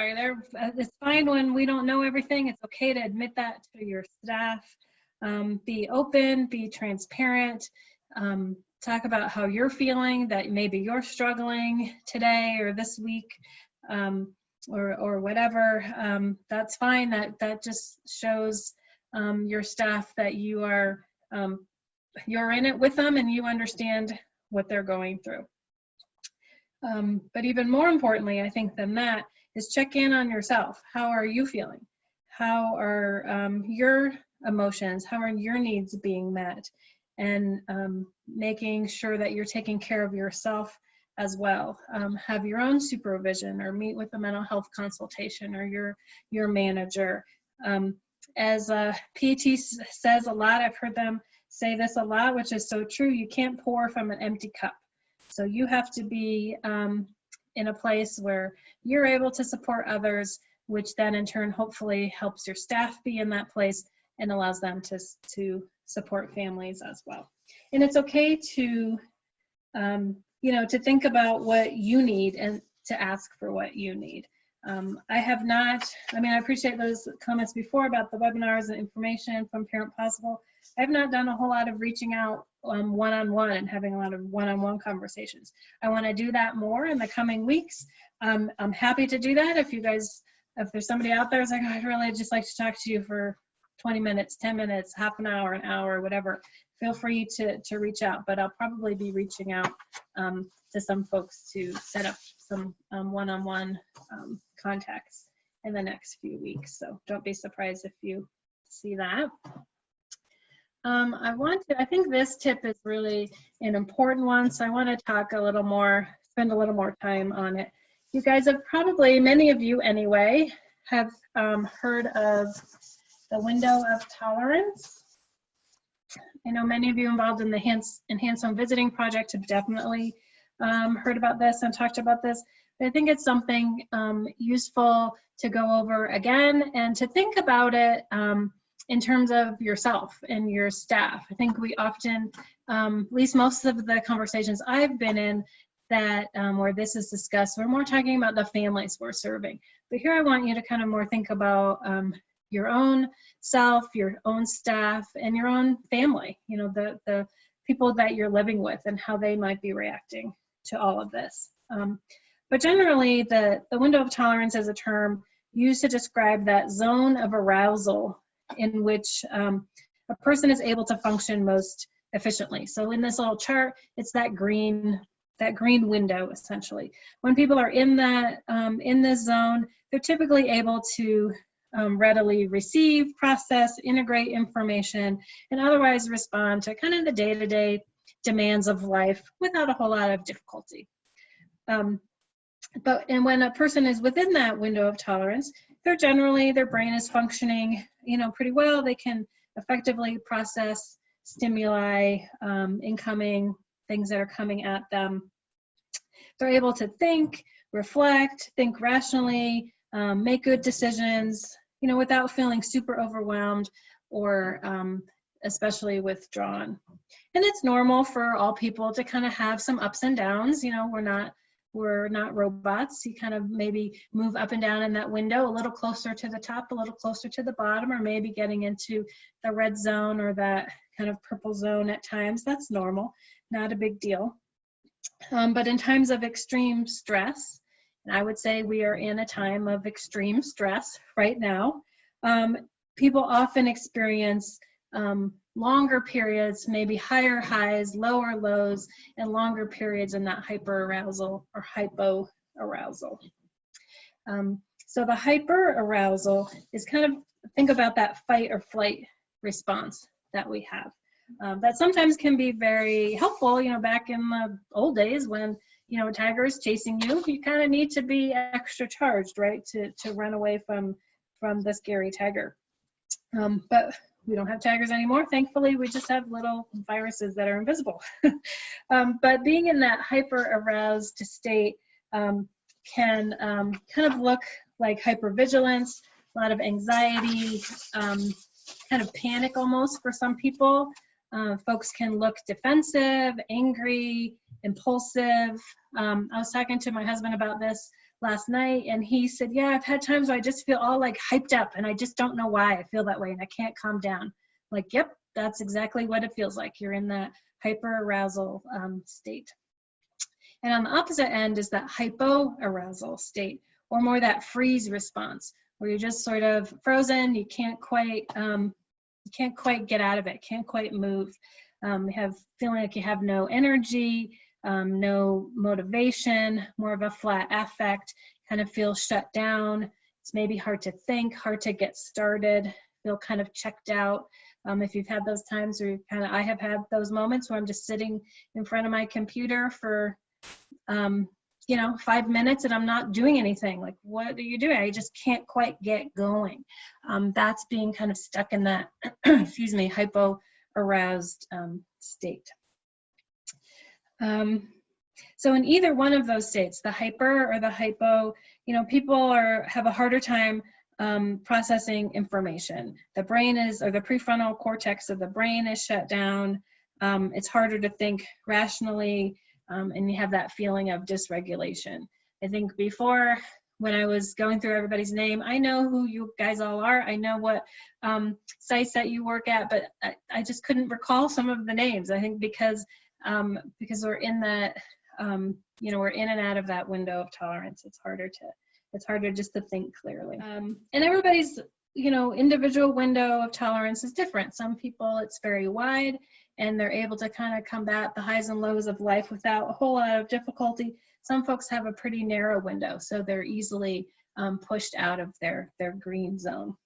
it's fine when we don't know everything. It's okay to admit that to your staff. Be open, be transparent, talk about how you're feeling, that maybe you're struggling today or this week, or whatever. That's fine. That just shows your staff that you are you're in it with them and you understand what they're going through. But even more importantly, I think, than that is check in on yourself. How are you feeling? how are your emotions, how are your needs being met, and making sure that you're taking care of yourself as well. Have your own supervision or meet with a mental health consultation or your manager. As PT says a lot, I've heard them say this a lot, which is so true, you can't pour from an empty cup. So you have to be in a place where you're able to support others, which then in turn hopefully helps your staff be in that place and allows them to support families as well. And it's okay to, to think about what you need and to ask for what you need. I appreciate those comments before about the webinars and information from Parent Possible. I've not done a whole lot of reaching out one-on-one and having a lot of one-on-one conversations. I want to do that more in the coming weeks. I'm happy to do that. If there's somebody out there who's like, oh, I'd really just like to talk to you for 20 minutes, 10 minutes, half an hour, whatever, feel free to reach out. But I'll probably be reaching out to some folks to set up some one-on-one contacts in the next few weeks. So don't be surprised if you see that. I think this tip is really an important one, so I want to talk a little more, spend a little more time on it. You guys have probably, many of you anyway, have heard of the window of tolerance. I know many of you involved in the Enhanced Home Visiting Project have definitely heard about this and talked about this. But I think it's something useful to go over again and to think about it in terms of yourself and your staff. I think we often, at least most of the conversations I've been in that where this is discussed, we're more talking about the families we're serving. But here I want you to kind of more think about your own self, your own staff, and your own family, the people that you're living with and how they might be reacting to all of this. But generally, the window of tolerance is a term used to describe that zone of arousal in which a person is able to function most efficiently. So in this little chart, it's that green window essentially. When people are in that in this zone, they're typically able to readily receive, process, integrate information, and otherwise respond to kind of the day-to-day demands of life without a whole lot of difficulty. And when a person is within that window of tolerance, their brain is functioning, pretty well. They can effectively process stimuli, incoming things that are coming at them. They're able to think, reflect, think rationally, make good decisions, without feeling super overwhelmed or especially withdrawn. And it's normal for all people to kind of have some ups and downs. We're not robots. You kind of maybe move up and down in that window, a little closer to the top, a little closer to the bottom, or maybe getting into the red zone or that kind of purple zone at times. That's normal, not a big deal. But in times of extreme stress, and I would say we are in a time of extreme stress right now, people often experience longer periods, maybe higher highs, lower lows, and longer periods in that hyperarousal or hypoarousal. So the hyperarousal is kind of, think about that fight or flight response that we have. That sometimes can be very helpful, back in the old days when, a tiger is chasing you, you kind of need to be extra charged, right, to run away from the scary tiger. But we don't have tigers anymore. Thankfully, we just have little viruses that are invisible. But being in that hyper-aroused state can kind of look like hypervigilance, a lot of anxiety, kind of panic almost for some people. Folks can look defensive, angry, impulsive. I was talking to my husband about this last night, and he said, yeah, I've had times where I just feel all like hyped up and I just don't know why I feel that way and I can't calm down. Like, yep, that's exactly what it feels like. You're in that hyperarousal state. And on the opposite end is that hypoarousal state, or more that freeze response, where you're just sort of frozen, you can't quite get out of it, can't quite move. Feeling like you have no energy, no motivation, more of a flat affect, kind of feel shut down. It's maybe hard to think, hard to get started, feel kind of checked out. If you've had those times where I have had those moments where I'm just sitting in front of my computer for, 5 minutes and I'm not doing anything. Like, what are you doing? I just can't quite get going. That's being kind of stuck in that, excuse me, hypo-aroused state. So in either one of those states, the hyper or the hypo, people have a harder time processing information. The brain is, or the prefrontal cortex of the brain is shut down. It's harder to think rationally, and you have that feeling of dysregulation. I think before, when I was going through everybody's name, I know who you guys all are. I know what sites that you work at, but I just couldn't recall some of the names. I think because we're in that, we're in and out of that window of tolerance. It's harder just to think clearly. And everybody's, individual window of tolerance is different. Some people, it's very wide and they're able to kind of combat the highs and lows of life without a whole lot of difficulty. Some folks have a pretty narrow window, so they're easily pushed out of their green zone.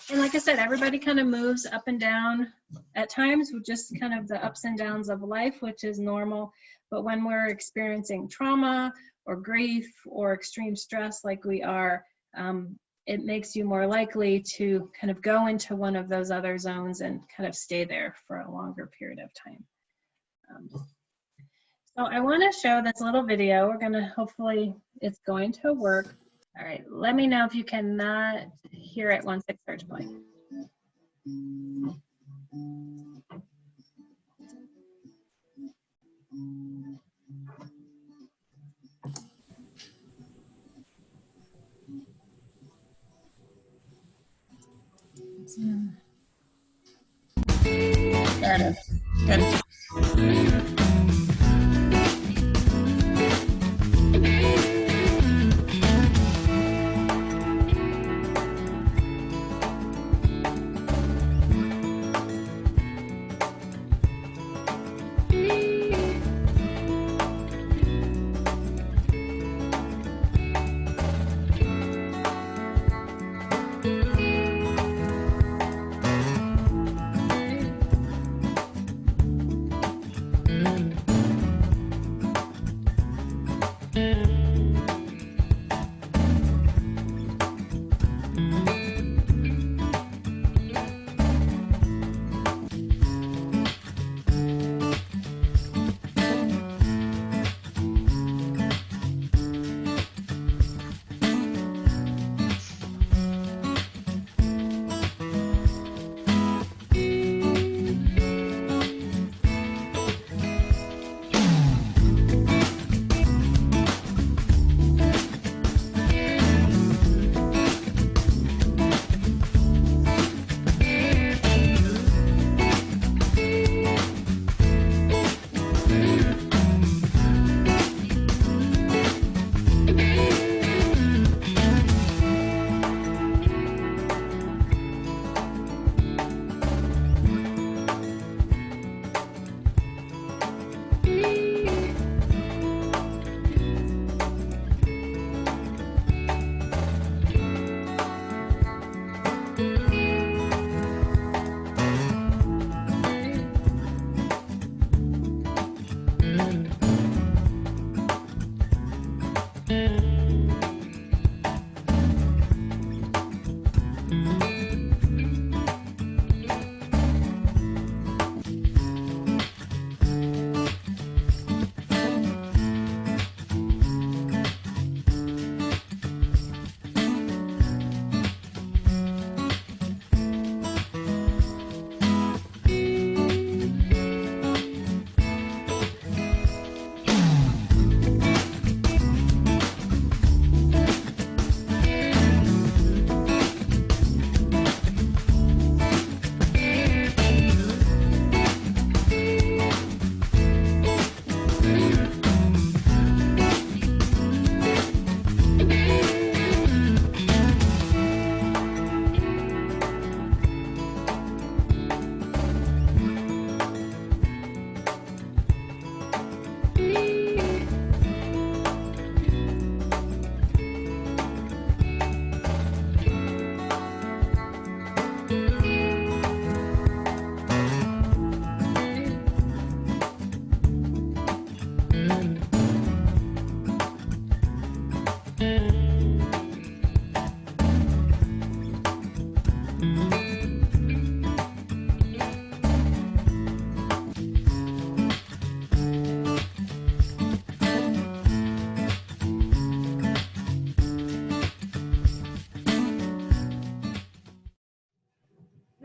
And like I said, everybody kind of moves up and down at times with just kind of the ups and downs of life, which is normal. But when we're experiencing trauma or grief or extreme stress like we are, it makes you more likely to kind of go into one of those other zones and kind of stay there for a longer period of time. So I want to show this little video. We're going to, hopefully it's going to work. All right, let me know if you cannot hear it once it starts playing. There it is. Good.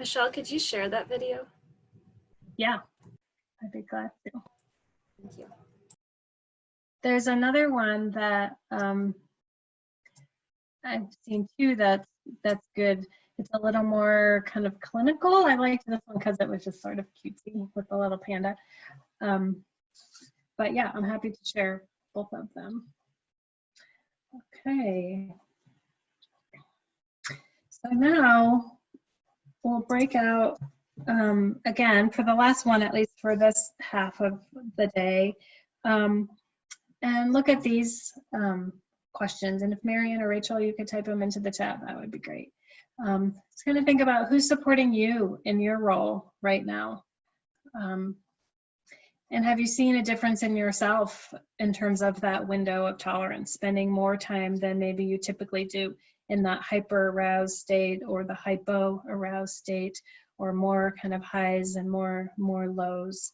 Michelle, could you share that video? Yeah, I'd be glad to. Thank you. There's another one that I've seen too that's good. It's a little more kind of clinical. I liked this one because it was just sort of cutesy with the little panda. But yeah, I'm happy to share both of them. Okay. So now we'll break out again for the last one, at least for this half of the day, and look at these questions. And if Marianne or Rachel, you could type them into the chat, that would be great. Just kind of think about who's supporting you in your role right now. And have you seen a difference in yourself in terms of that window of tolerance, spending more time than maybe you typically do in that hyper aroused state or the hypo aroused state, or more kind of highs and more lows?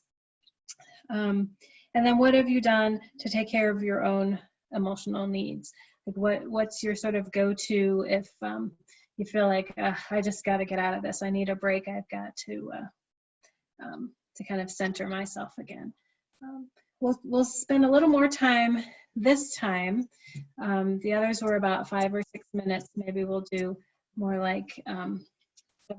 And then what have you done to take care of your own emotional needs? Like what's your sort of go-to if you feel like I just got to get out of this, I need a break, I've got to kind of center myself again. We'll spend a little more time this time. The others were about 5 or 6 minutes. Maybe we'll do more like 7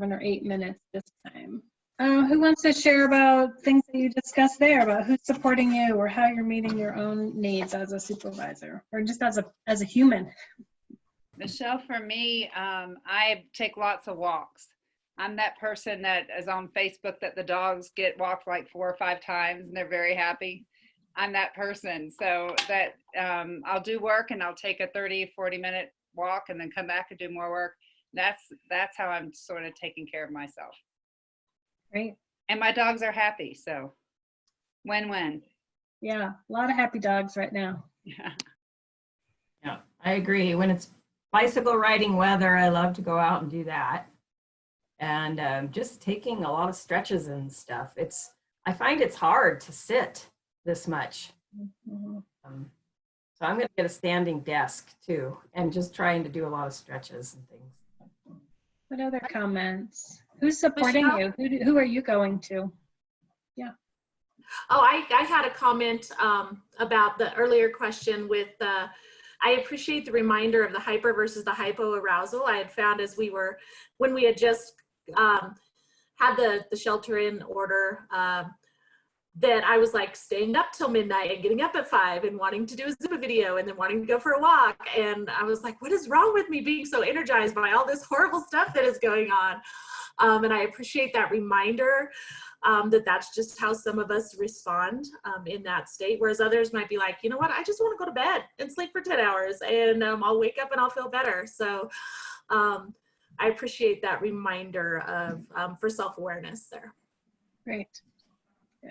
or 8 minutes this time. Who wants to share about things that you discussed there, about who's supporting you or how you're meeting your own needs as a supervisor or just as a human? Michelle, for me, I take lots of walks. I'm that person that is on Facebook that the dogs get walked like 4 or 5 times and they're very happy. I'm that person. So that I'll do work and I'll take a 30, 40-minute walk and then come back and do more work. That's how I'm sort of taking care of myself. Great. And my dogs are happy, so win-win. Yeah, a lot of happy dogs right now. Yeah, I agree. When it's bicycle riding weather, I love to go out and do that. And just taking a lot of stretches and stuff. I find it's hard to sit this much. Mm-hmm. So I'm going to get a standing desk too, and just trying to do a lot of stretches and things. What other comments? Who's supporting you? Who are you going to? Yeah. Oh, I had a comment about the earlier question with I appreciate the reminder of the hyper versus the hypo arousal. I had found when we had just had the shelter in order, that I was like staying up till midnight and getting up at 5 and wanting to do a Zumba video and then wanting to go for a walk. And I was like, what is wrong with me being so energized by all this horrible stuff that is going on? And I appreciate that reminder that that's just how some of us respond in that state. Whereas others might be like, you know what, I just want to go to bed and sleep for 10 hours and I'll wake up and I'll feel better. So I appreciate that reminder of for self-awareness there. Great.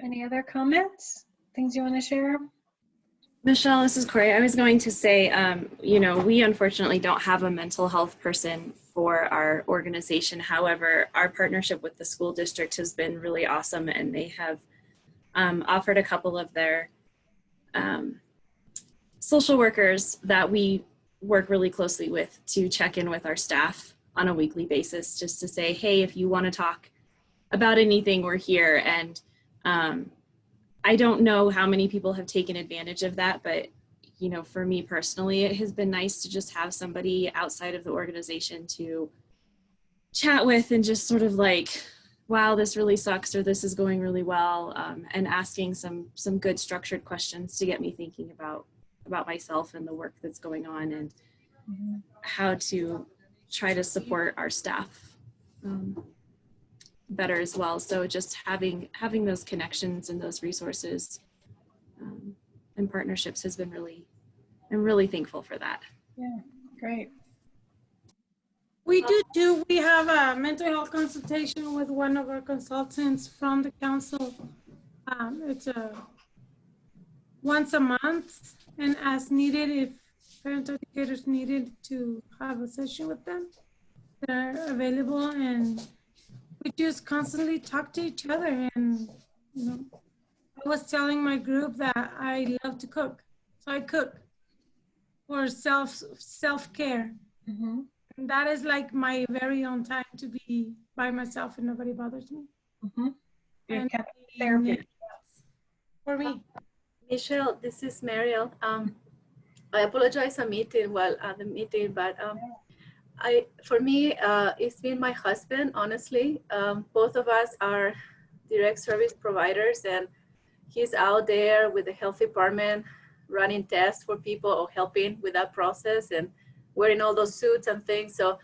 Any other comments? Things you want to share? Michelle, this is Corey. I was going to say, you know, we unfortunately don't have a mental health person for our organization. However, our partnership with the school district has been really awesome, and they have offered a couple of their social workers that we work really closely with to check in with our staff on a weekly basis, just to say, hey, if you want to talk about anything, we're here. And I don't know how many people have taken advantage of that, but you know, for me personally, it has been nice to just have somebody outside of the organization to chat with and just sort of like, wow, this really sucks, or this is going really well, and asking some good structured questions to get me thinking about myself and the work that's going on, and how to try to support our staff better as well. So just having those connections and those resources and partnerships has been I'm really thankful for that. Yeah, great. We have a mental health consultation with one of our consultants from the council. It's once a month, and as needed, if parent educators needed to have a session with them, they're available, and we just constantly talk to each other. And you know, I was telling my group that I love to cook, so I cook for self-care. And that is like my very own time to be by myself and nobody bothers me. And therapy. For me. Michelle, this is Mariel. I apologize I'm meeting while at the meeting, but for me, it's been my husband, honestly. Both of us are direct service providers, and he's out there with the health department running tests for people or helping with that process and wearing all those suits and things. So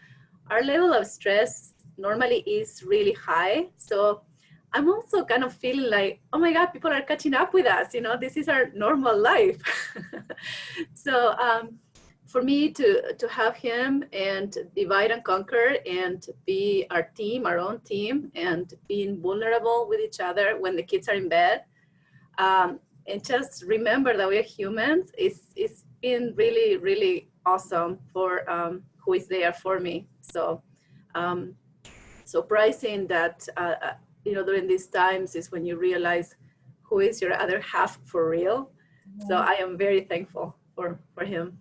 our level of stress normally is really high. So I'm also kind of feeling like, oh my God, people are catching up with us. You know, this is our normal life. So for me to have him and divide and conquer and be our team, our own team, and being vulnerable with each other when the kids are in bed, and just remember that we're humans, it's been really, really awesome for who is there for me. So surprising that, you know, during these times is when you realize who is your other half for real. So I am very thankful for him.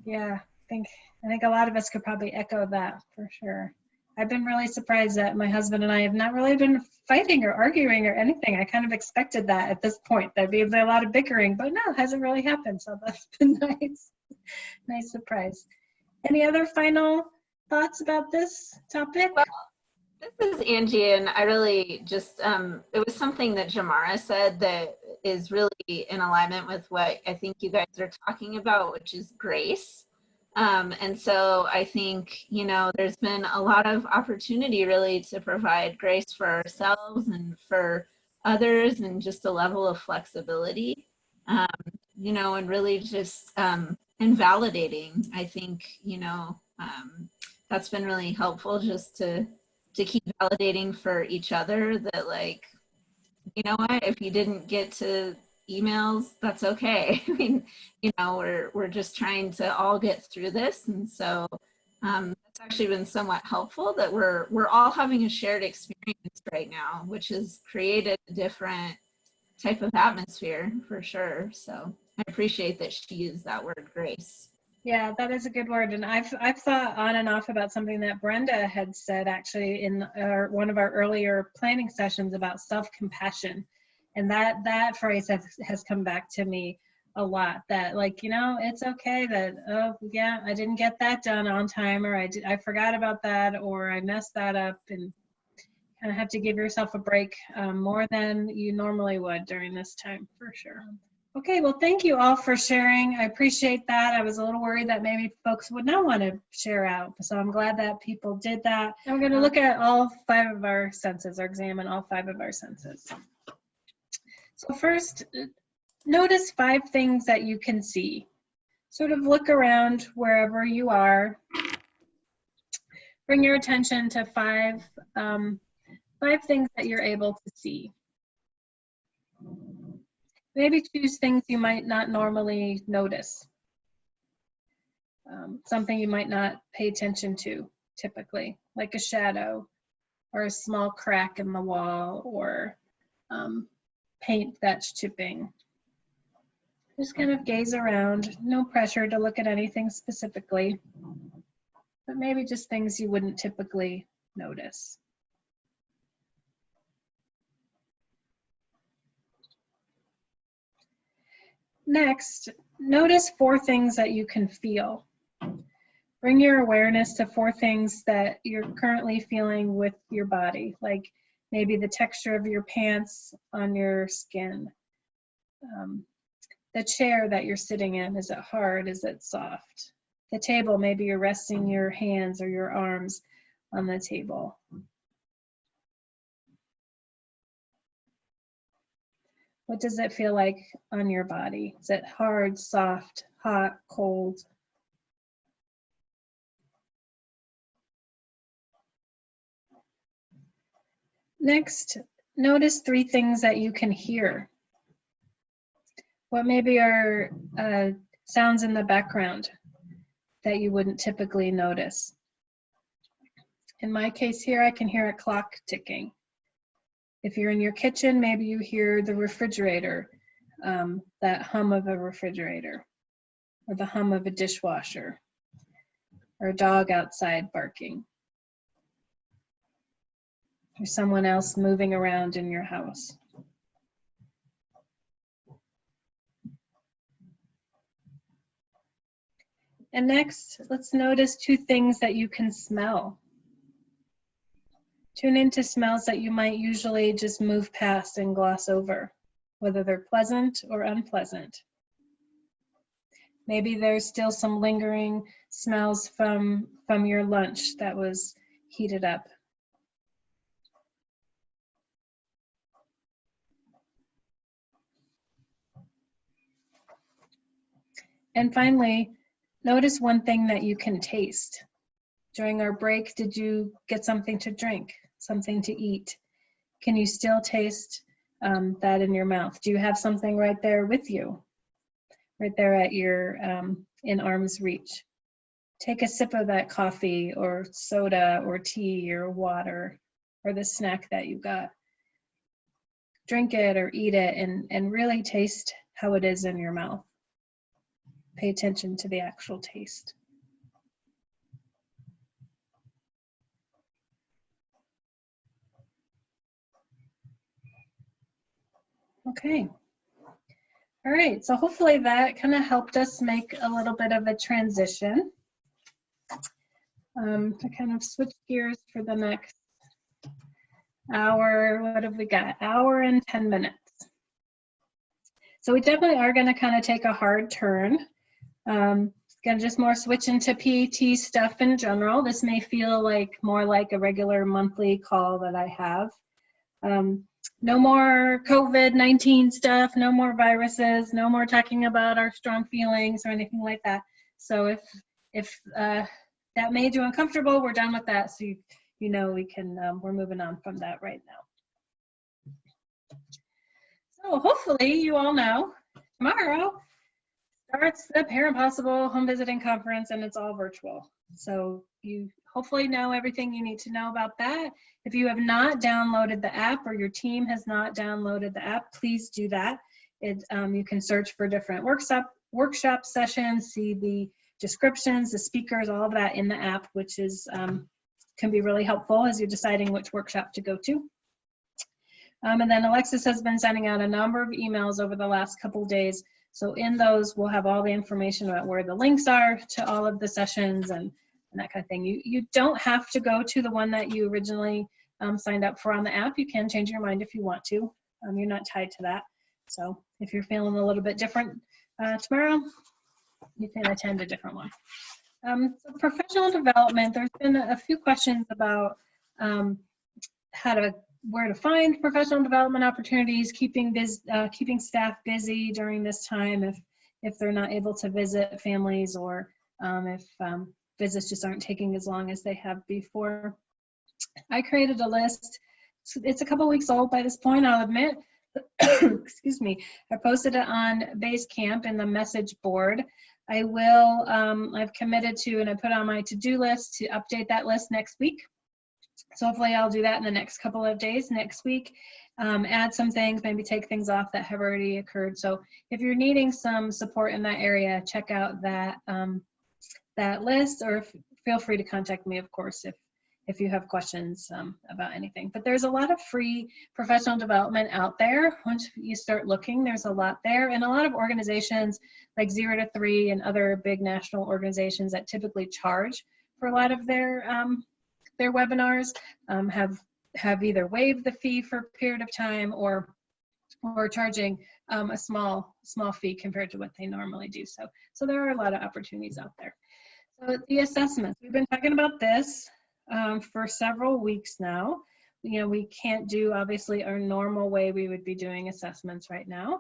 Yeah, I think a lot of us could probably echo that for sure. I've been really surprised that my husband and I have not really been fighting or arguing or anything. I kind of expected that at this point. There'd be a lot of bickering, but no, it hasn't really happened. So that's been nice. Nice surprise. Any other final thoughts about this topic? Well, this is Angie, and I really just, it was something that Jamara said that is really in alignment with what I think you guys are talking about, which is grace. And so I think, you know, there's been a lot of opportunity really to provide grace for ourselves and for others, and just a level of flexibility, you know, and really just invalidating. I think, you know, that's been really helpful, just to keep validating for each other that, like, you know what, if you didn't get to emails, that's okay. I mean, you know, we're just trying to all get through this. And so it's actually been somewhat helpful that we're all having a shared experience right now, which has created a different type of atmosphere for sure. So I appreciate that she used that word, grace. Yeah, that is a good word. And I've thought on and off about something that Brenda had said actually in one of our earlier planning sessions about self-compassion. And that phrase has come back to me a lot, that, like, you know, it's okay that, oh yeah, I didn't get that done on time, or I forgot about that, or I messed that up, and kind of have to give yourself a break more than you normally would during this time, for sure. Okay, well, thank you all for sharing. I appreciate that. I was a little worried that maybe folks would not want to share out, so I'm glad that people did that. And we're going to look at all 5 of our senses, or examine all 5 of our senses. So first, notice 5 things that you can see. Sort of look around wherever you are. Bring your attention to 5 things that you're able to see. Maybe choose things you might not normally notice. Something you might not pay attention to typically, like a shadow or a small crack in the wall, or paint that's chipping. Just kind of gaze around. No pressure to look at anything specifically, but maybe just things you wouldn't typically notice. Next, notice 4 things that you can feel. Bring your awareness to 4 things that you're currently feeling with your body, like maybe the texture of your pants on your skin. The chair that you're sitting in, is it hard? Is it soft? The table, maybe you're resting your hands or your arms on the table. What does it feel like on your body? Is it hard, soft, hot, cold? Next, notice 3 things that you can hear. What maybe are sounds in the background that you wouldn't typically notice? In my case here, I can hear a clock ticking. If you're in your kitchen, maybe you hear the refrigerator, that hum of a refrigerator, or the hum of a dishwasher. or a dog outside barking, or someone else moving around in your house. And next, let's notice 2 things that you can smell. Tune into smells that you might usually just move past and gloss over, whether they're pleasant or unpleasant. Maybe there's still some lingering smells from your lunch that was heated up. And finally, notice one thing that you can taste. During our break, did you get something to drink, something to eat? Can you still taste that in your mouth? Do you have something right there with you? Right there at your, in arm's reach. Take a sip of that coffee or soda or tea or water or the snack that you got. Drink it or eat it and really taste how it is in your mouth. Pay attention to the actual taste. Okay. All right, so hopefully that kind of helped us make a little bit of a transition. To kind of switch gears for the next hour. What have we got? Hour and 10 minutes. So we definitely are going to kind of take a hard turn. Gonna just more switch into PAT stuff in general. This may feel like more like a regular monthly call that I have. No more COVID-19 stuff, no more viruses, no more talking about our strong feelings or anything like that. So if that made you uncomfortable, we're done with that. So you know we can, we're moving on from that right now. So hopefully you all know tomorrow starts the Parent Possible Home Visiting Conference, and it's all virtual. So you hopefully know everything you need to know about that. If you have not downloaded the app or your team has not downloaded the app, please do that. You can search for different workshop sessions, see the descriptions, the speakers, all of that in the app, which is can be really helpful as you're deciding which workshop to go to. And then Alexis has been sending out a number of emails over the last couple of days. So in those, we'll have all the information about where the links are to all of the sessions and that kind of thing. You don't have to go to the one that you originally signed up for on the app. You can change your mind if you want to. You're not tied to that. So if you're feeling a little bit different tomorrow, you can attend a different one. So professional development, there's been a few questions about where to find professional development opportunities, keeping staff busy during this time if they're not able to visit families or if visits just aren't taking as long as they have before. I created a list. It's a couple weeks old by this point, I'll admit. Excuse me. I posted it on Basecamp in the message board. I will, I've committed to, and I put on my to-do list to update that list next week. So hopefully I'll do that in the next couple of days next week. Add some things, maybe take things off that have already occurred. So if you're needing some support in that area, check out that that list, or feel free to contact me, of course, if you have questions about anything. But there's a lot of free professional development out there. Once you start looking, there's a lot there. And a lot of organizations like 0 to 3 and other big national organizations that typically charge for a lot of their webinars have either waived the fee for a period of time or charging a small fee compared to what they normally do. So there are a lot of opportunities out there. So the assessments, we've been talking about this for several weeks now. You know, we can't do obviously our normal way we would be doing assessments right now.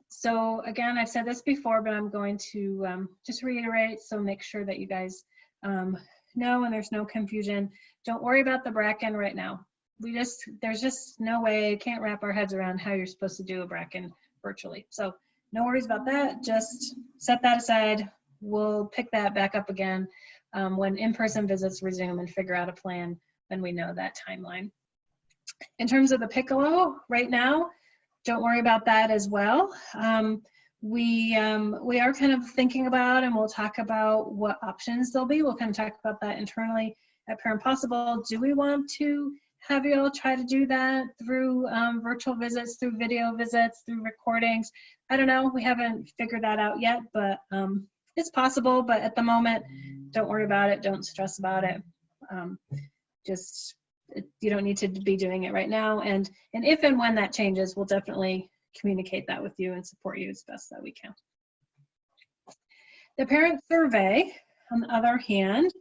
So again, I've said this before, but I'm going to just reiterate, so make sure that you guys know and there's no confusion. Don't worry about the Bracken right now. There's just no way, can't wrap our heads around how you're supposed to do a Bracken virtually. So no worries about that. Just set that aside. We'll pick that back up again when in-person visits resume and figure out a plan when we know that timeline. In terms of the Piccolo right now, don't worry about that as well. we are kind of thinking about, and we'll talk about what options there'll be. We'll kind of talk about that internally at Parent Possible. Do we want to have you all try to do that through virtual visits, through video visits, through recordings? I don't know. We haven't figured that out yet, but it's possible. But at the moment, don't worry about it. Don't stress about it. You don't need to be doing it right now. And if and when that changes, we'll definitely communicate that with you and support you as best that we can. The parent survey, on the other hand,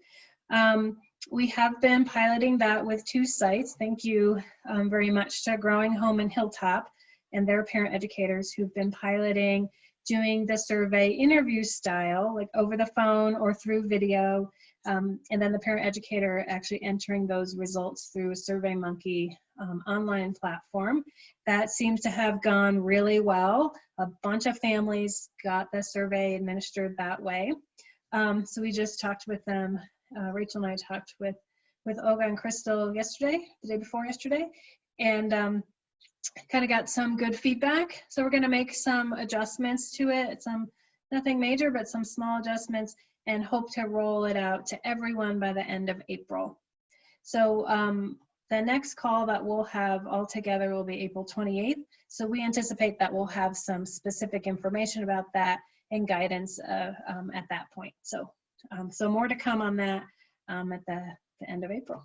we have been piloting that with 2 sites. Thank you very much to Growing Home and Hilltop and their parent educators who've been piloting doing the survey interview style, like over the phone or through video, and then the parent educator actually entering those results through a SurveyMonkey online platform. That seems to have gone really well. A bunch of families got the survey administered that way. So we just talked with them. Rachel and I talked with Olga and Crystal yesterday, the day before yesterday, and kind of got some good feedback. So we're going to make some adjustments to it. Nothing major, but some small adjustments, and hope to roll it out to everyone by the end of April. So the next call that we'll have all together will be April 28th. So we anticipate that we'll have some specific information about that and guidance at that point. So more to come on that at the end of April.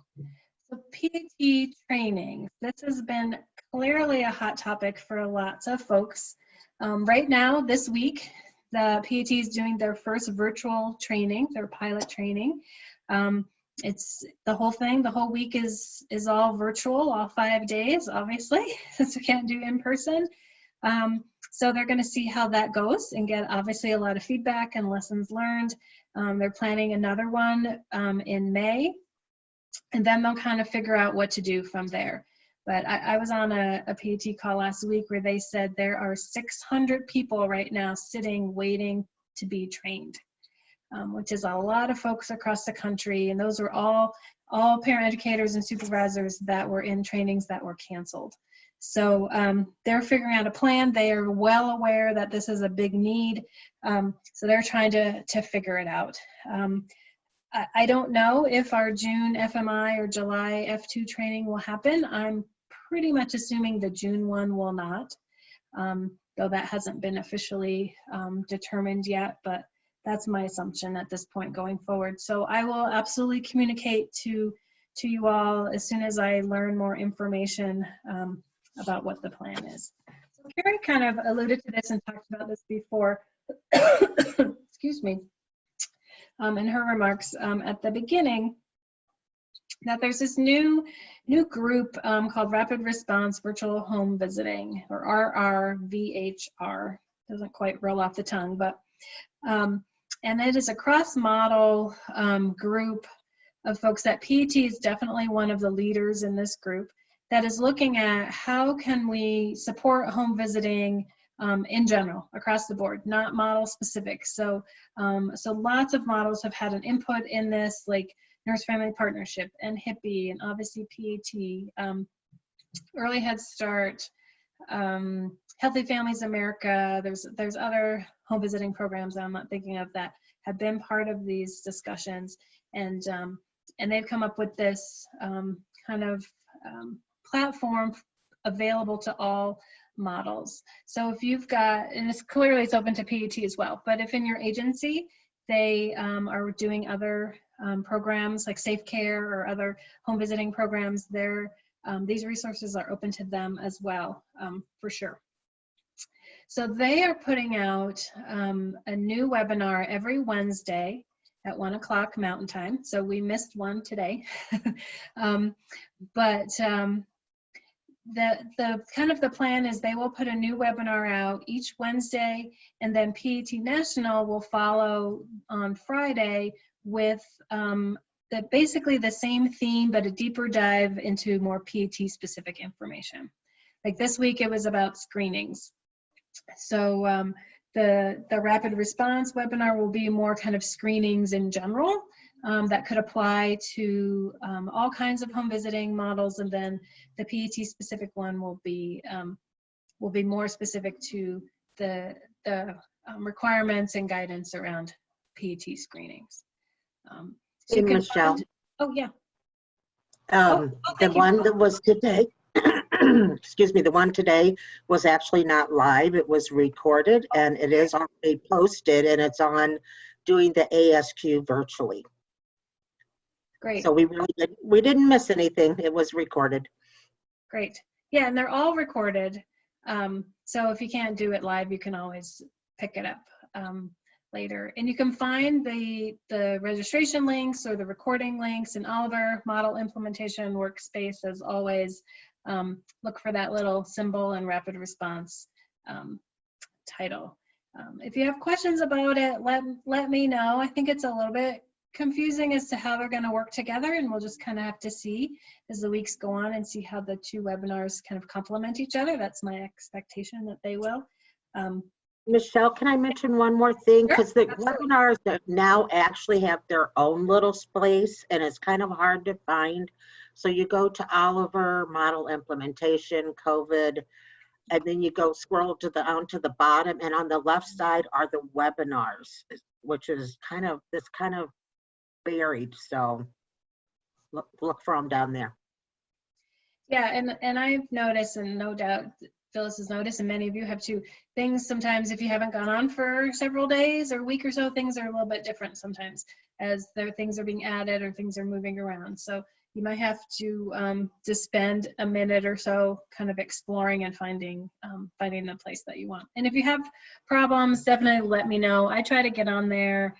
So PAT training. This has been clearly a hot topic for lots of folks. Right now, this week, the PAT is doing their first virtual training, their pilot training. It's the whole thing, the whole week is all virtual, all 5 days, obviously, since we can't do in person. So they're going to see how that goes and get obviously a lot of feedback and lessons learned. They're planning another one in May, and then they'll kind of figure out what to do from there. But I was on a PAT call last week where they said there are 600 people right now sitting waiting to be trained, which is a lot of folks across the country. And those were all parent educators and supervisors that were in trainings that were canceled. So they're figuring out a plan. They are well aware that this is a big need. So they're trying to figure it out. I don't know if our June FMI or July F2 training will happen. I'm pretty much assuming the June one will not, though that hasn't been officially determined yet, but that's my assumption at this point going forward. So I will absolutely communicate to you all as soon as I learn more information about what the plan is. So Carrie kind of alluded to this and talked about this before, excuse me, in her remarks at the beginning, that there's this new group called Rapid Response Virtual Home Visiting, or RRVHR. Doesn't quite roll off the tongue, but and it is a cross-model group of folks that PAT is definitely one of the leaders in this group that is looking at how can we support home visiting in general across the board, not model specific. So lots of models have had an input in this, like Nurse Family Partnership and HIPPY and obviously PAT, Early Head Start, Healthy Families America. There's other home visiting programs that I'm not thinking of that have been part of these discussions, and they've come up with this kind of platform available to all models. So if you've got, and it's clearly it's open to PAT as well, but if in your agency they are doing other programs like Safe Care or other home visiting programs, these resources are open to them as well, for sure. So they are putting out a new webinar every Wednesday at 1 o'clock Mountain Time. So we missed one today, the kind of the plan is they will put a new webinar out each Wednesday, and then PAT National will follow on Friday with basically the same theme, but a deeper dive into more PAT specific information. Like this week, it was about screenings. So the rapid response webinar will be more kind of screenings in general that could apply to all kinds of home visiting models, and then the PAT specific one will be more specific to the requirements and guidance around PET screenings. So Hey, you can Michelle. oh yeah. The one that was today, excuse me, the one today was actually not live. It was recorded and it is already posted and it's on doing the ASQ virtually. Great. So we didn't miss anything. It was recorded. Great. Yeah, and they're all recorded. So if you can't do it live, you can always pick it up later. And you can find the registration links or the recording links in all of our model implementation workspace. As always, look for that little symbol and rapid response title. If you have questions about it, let me know. I think it's a little bit confusing as to how they're going to work together, and we'll just kind of have to see as the weeks go on and see how the two webinars kind of complement each other. That's my expectation that they will. Michelle, can I mention one more thing? Sure, Because the webinars that now actually have their own little space and it's kind of hard to find. So you go to Oliver, model implementation, COVID, and then you go scroll to down to the bottom, and on the left side are the webinars, which is kind of buried. So look for them down there. Yeah, and I've noticed, and no doubt Phyllis has noticed, and many of you have too, things sometimes if you haven't gone on for several days or a week or so, things are a little bit different sometimes as things are being added or things are moving around. So you might have to just spend a minute or so kind of exploring and finding the place that you want. And if you have problems, definitely let me know. I try to get on there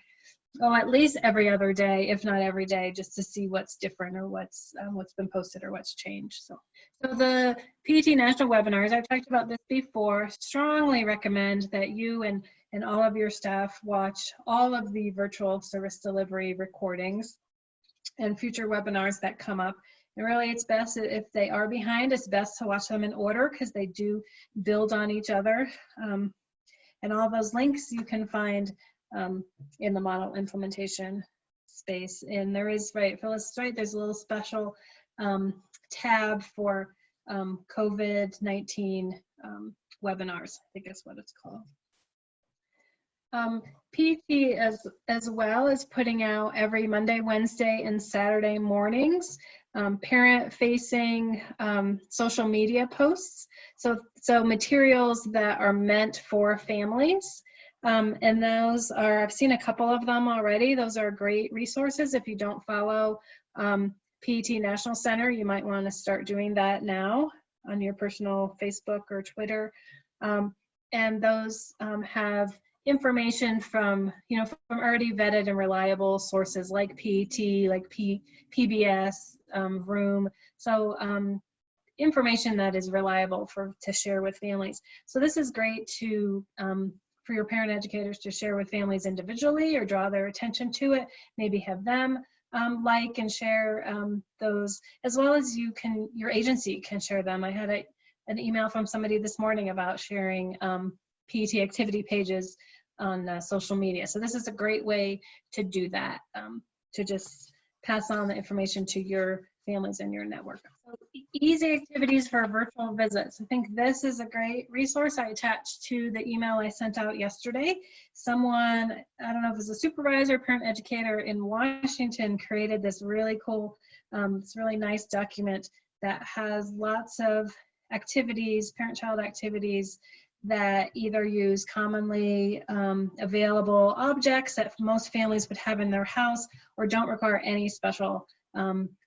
at least every other day, if not every day, just to see what's different or what's been posted or what's changed. So the PET National webinars, I've talked about this before, strongly recommend that you and all of your staff watch all of the virtual service delivery recordings and future webinars that come up. And really, it's best if they are behind, it's best to watch them in order because they do build on each other. And all those links you can find in the model implementation space. And there is, right, Phyllis is right, there's a little special tab for COVID-19 webinars, I think that's what it's called. PET as well is putting out every Monday, Wednesday, and Saturday mornings parent-facing social media posts. So materials that are meant for families. And those are, I've seen a couple of them already. Those are great resources. If you don't follow PET National Center, you might want to start doing that now on your personal Facebook or Twitter. And those have information from already vetted and reliable sources like PET, like PBS, Room. So information that is reliable to share with families. So this is great to for your parent educators to share with families individually or draw their attention to it, maybe have them like and share those, as well as your agency can share them. I had an email from somebody this morning about sharing PET activity pages on social media. So this is a great way to do that, to just pass on the information to your families in your network. So easy activities for virtual visits. I think this is a great resource I attached to the email I sent out yesterday. Someone, I don't know if it was a supervisor, parent educator in Washington, created this really cool, this really nice document that has lots of activities, parent-child activities that either use commonly available objects that most families would have in their house or don't require any special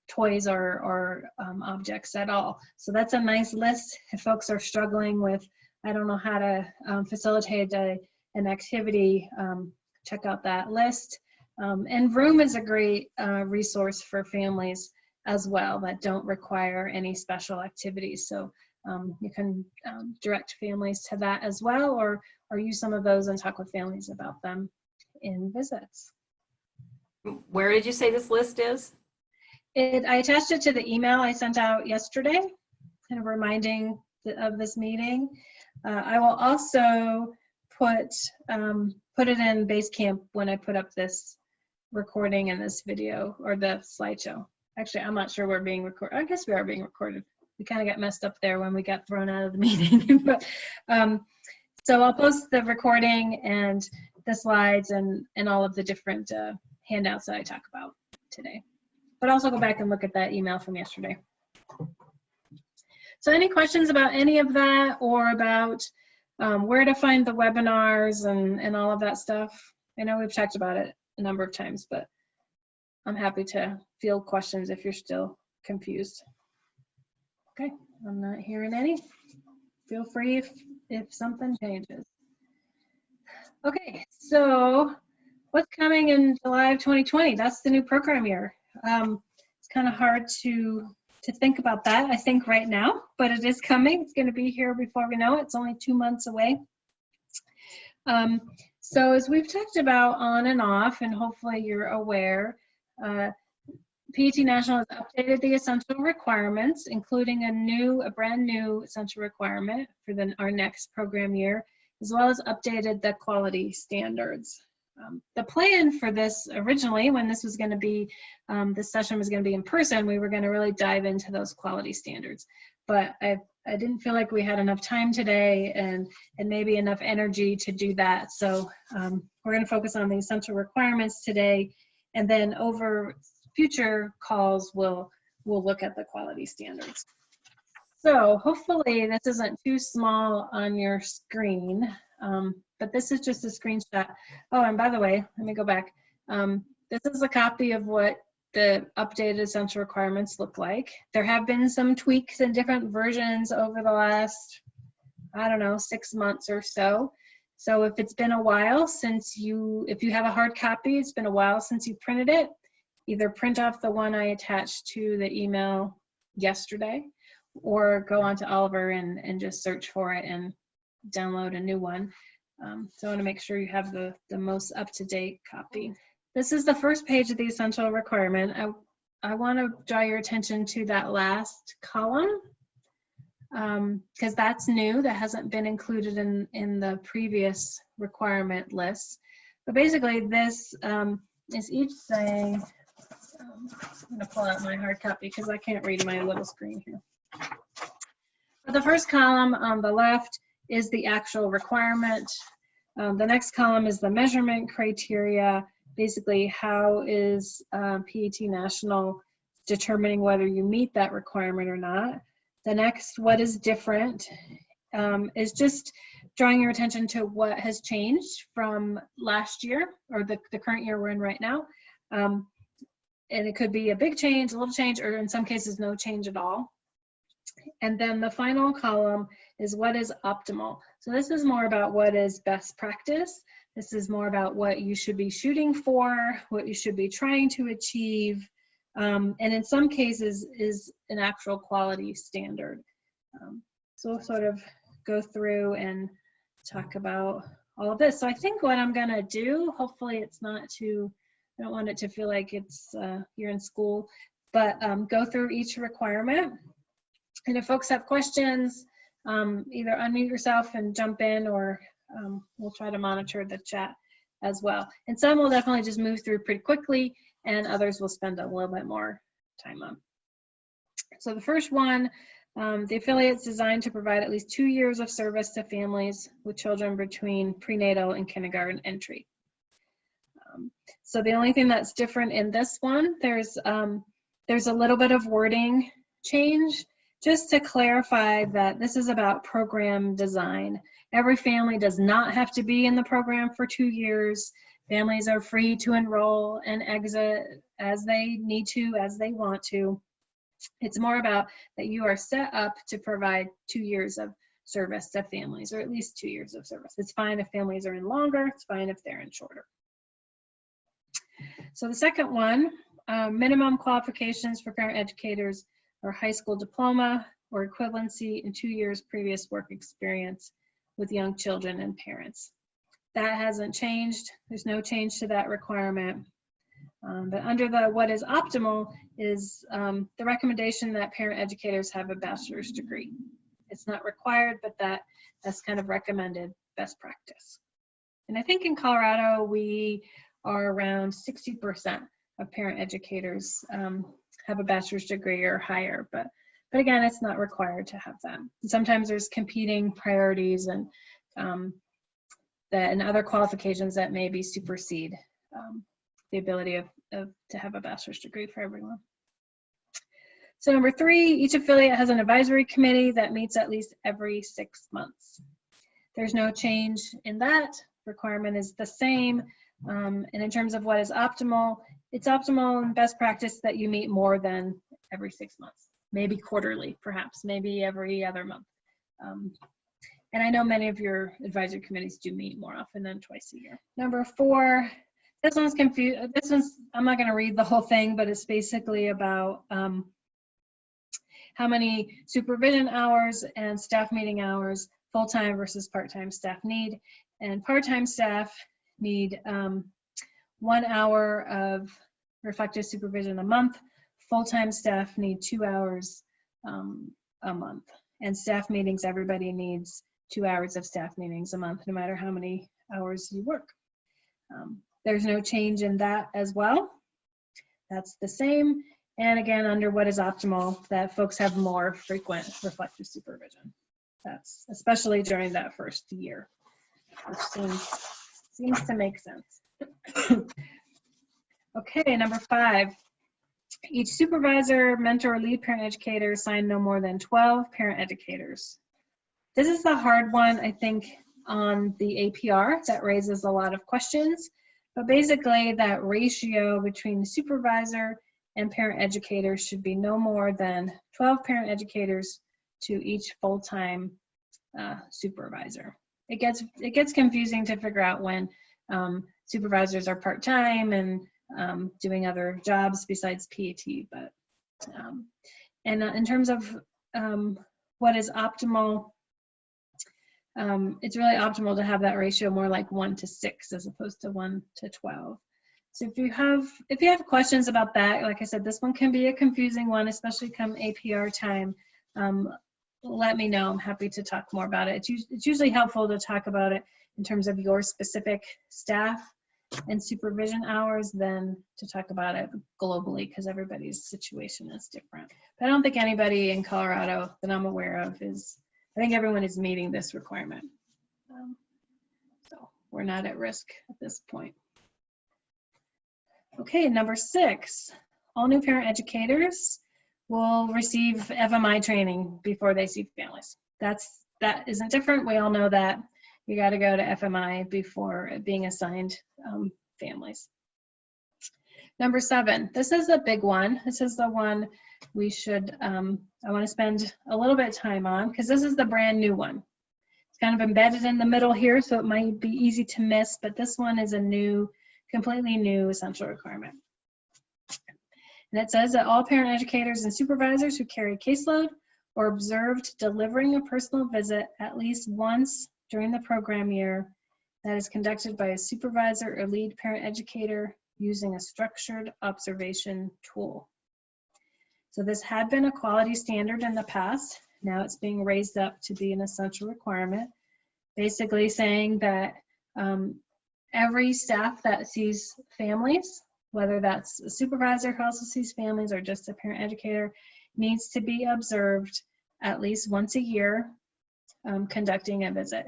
toys or objects at all. So that's a nice list if folks are struggling with, I don't know how to facilitate an activity, check out that list. And Room is a great resource for families as well that don't require any special activities. So you can direct families to that as well, or use some of those and talk with families about them in visits. Where did you say this list is? I attached it to the email I sent out yesterday, kind of reminding of this meeting. I will also put it in Basecamp when I put up this recording and this video or the slideshow. Actually, I'm not sure we're being recorded. I guess we are being recorded. We kind of got messed up there when we got thrown out of the meeting. But So I'll post the recording and the slides and all of the different handouts that I talk about today. But also go back and look at that email from yesterday. So any questions about any of that, or about where to find the webinars and all of that stuff? I know we've talked about it a number of times, but I'm happy to field questions if you're still confused. Okay, I'm not hearing any. Feel free if something changes. Okay, so what's coming in July of 2020? That's the new program year. It's kind of hard to think about that, I think, right now, but it is coming. It's going to be here before we know it. It's only 2 months away. So as we've talked about on and off, and hopefully you're aware, PET National has updated the essential requirements, including a brand new essential requirement for our next program year, as well as updated the quality standards. The plan for this originally, when this was going to be, this session was going to be in person, we were going to really dive into those quality standards. But I didn't feel like we had enough time today and maybe enough energy to do that. So we're going to focus on the essential requirements today, and then over future calls, we'll look at the quality standards. So hopefully this isn't too small on your screen, but this is just a screenshot. Oh, and by the way, let me go back. This is a copy of what the updated essential requirements look like. There have been some tweaks and different versions over the last, I don't know, 6 months or so. So if it's been a while since if you have a hard copy, it's been a while since you printed it, either print off the one I attached to the email yesterday, or go on to Oliver and just search for it and download a new one. So I want to make sure you have the most up-to-date copy. This is the first page of the essential requirement. I want to draw your attention to that last column, because that's new. That hasn't been included in the previous requirement list. But basically this is each saying, I'm going to pull out my hard copy because I can't read my little screen here. But the first column on the left is the actual requirement. The next column is the measurement criteria. Basically, how is PET National determining whether you meet that requirement or not? The next, what is different, is just drawing your attention to what has changed from last year, or the current year we're in right now. And it could be a big change, a little change, or in some cases, no change at all. And then the final column is what is optimal. So this is more about what is best practice. This is more about what you should be shooting for, what you should be trying to achieve, and in some cases is an actual quality standard. So we'll sort of go through and talk about all of this. So I think what I'm gonna do, hopefully it's not too, I don't want it to feel like it's you're in school, but go through each requirement. And if folks have questions, either unmute yourself and jump in, or we'll try to monitor the chat as well. And some will definitely just move through pretty quickly, and others will spend a little bit more time on. So the first one, the affiliate's designed to provide at least 2 years of service to families with children between prenatal and kindergarten entry. So the only thing that's different in this one, there's a little bit of wording change, just to clarify that this is about program design. Every family does not have to be in the program for 2 years. Families are free to enroll and exit as they need to, as they want to. It's more about that you are set up to provide 2 years of service to families, or at least 2 years of service. It's fine if families are in longer, it's fine if they're in shorter. So the second one, minimum qualifications for parent educators or high school diploma or equivalency in 2 years previous work experience with young children and parents. That hasn't changed. There's no change to that requirement. But under the what is optimal is the recommendation that parent educators have a bachelor's degree. It's not required, but that's kind of recommended best practice. And I think in Colorado, we are around 60% of parent educators have a bachelor's degree or higher, but again, it's not required to have that. Sometimes there's competing priorities and and other qualifications that maybe supersede the ability to have a bachelor's degree for everyone. So number 3, each affiliate has an advisory committee that meets at least every 6 months. There's no change in that. Requirement is the same. And in terms of what is optimal, it's optimal and best practice that you meet more than every 6 months, maybe quarterly, perhaps, maybe every other month. And I know many of your advisory committees do meet more often than twice a year. Number 4, this one's confused. This one's, I'm not going to read the whole thing, but it's basically about how many supervision hours and staff meeting hours full-time versus part-time staff need. And part-time staff need 1 hour of reflective supervision a month. Full-time staff need 2 hours a month. And staff meetings, everybody needs 2 hours of staff meetings a month, no matter how many hours you work. There's no change in that as well. That's the same. And again, under what is optimal, that folks have more frequent reflective supervision. That's especially during that first year, which seems to make sense. Okay, number 5. Each supervisor, mentor, or lead parent educator assign no more than 12 parent educators. This is the hard one, I think, on the APR that raises a lot of questions. But basically, that ratio between the supervisor and parent educators should be no more than 12 parent educators to each full-time supervisor. It gets confusing to figure out when supervisors are part-time and doing other jobs besides PAT. But and in terms of what is optimal, it's really optimal to have that ratio more like 1 to 6 as opposed to 1 to 12. So if you have questions about that, like I said, this one can be a confusing one, especially come APR time. Let me know. I'm happy to talk more about it. It's usually helpful to talk about it in terms of your specific staff and supervision hours than to talk about it globally, because everybody's situation is different. But I don't think anybody in Colorado that I'm aware of I think everyone is meeting this requirement. So we're not at risk at this point. Okay, number 6, all new parent educators will receive FMI training before they see families. That isn't different. We all know that. You got to go to FMI before being assigned families. Number 7, this is a big one. This is the one we should, I want to spend a little bit of time on because this is the brand new one. It's kind of embedded in the middle here, so it might be easy to miss, but this one is a completely new essential requirement. And it says that all parent educators and supervisors who carry caseload or observed delivering a personal visit at least once during the program year that is conducted by a supervisor or lead parent educator using a structured observation tool. So this had been a quality standard in the past. Now it's being raised up to be an essential requirement, basically saying that every staff that sees families, whether that's a supervisor who also sees families or just a parent educator, needs to be observed at least once a year, conducting a visit.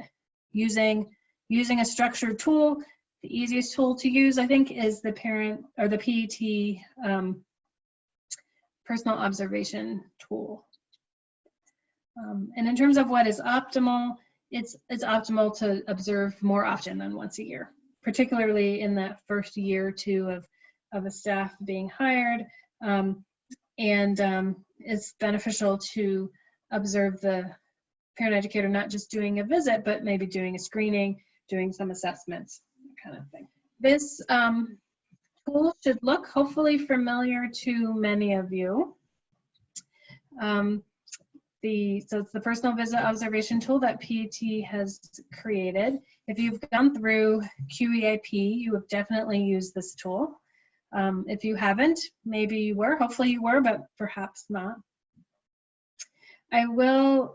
Using a structured tool, the easiest tool to use, I think, is the parent or the PET personal observation tool. And in terms of what is optimal, it's optimal to observe more often than once a year, particularly in that first year or two of a staff being hired. It's beneficial to observe the parent educator not just doing a visit, but maybe doing a screening, doing some assessments, that kind of thing. This tool should look hopefully familiar to many of you. So it's the personal visit observation tool that PET has created. If you've gone through QEIP, you have definitely used this tool. If you haven't, maybe you were, hopefully you were, but perhaps not. I will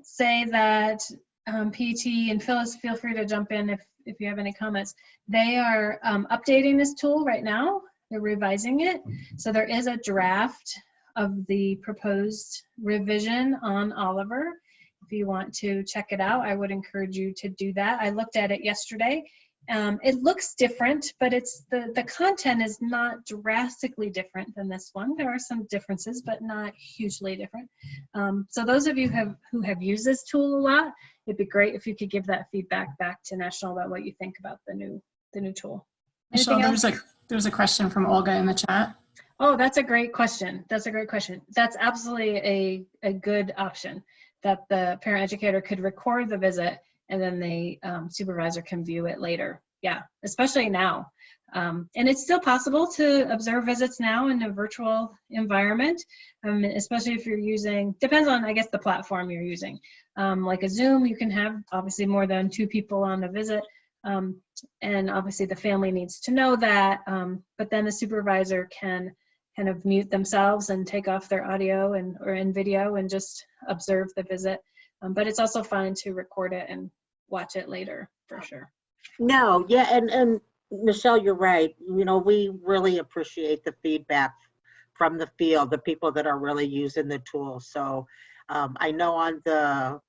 say that PET and Phyllis, feel free to jump in if you have any comments. They are updating this tool right now. They're revising it. So there is a draft of the proposed revision on Oliver. If you want to check it out, I would encourage you to do that. I looked at it yesterday. It looks different, but the content is not drastically different than this one. There are some differences, but not hugely different. So those of you who have used this tool a lot, it'd be great if you could give that feedback back to National about what you think about the new tool. Michelle, Anything else? there's a question from Olga in the chat. Oh, that's a great question. That's a great question. That's absolutely a good option, that the parent educator could record the visit and then the supervisor can view it later. Yeah, especially now. And it's still possible to observe visits now in a virtual environment, especially if you're using, depends on, I guess, the platform you're using. Like a Zoom, you can have obviously more than 2 people on a visit. And obviously the family needs to know that, but then the supervisor can kind of mute themselves and take off their audio or in video and just observe the visit. But it's also fine to record it and watch it later, for sure. No, yeah, and Michelle, you're right. You know, we really appreciate the feedback from the field, the people that are really using the tool. So I know on the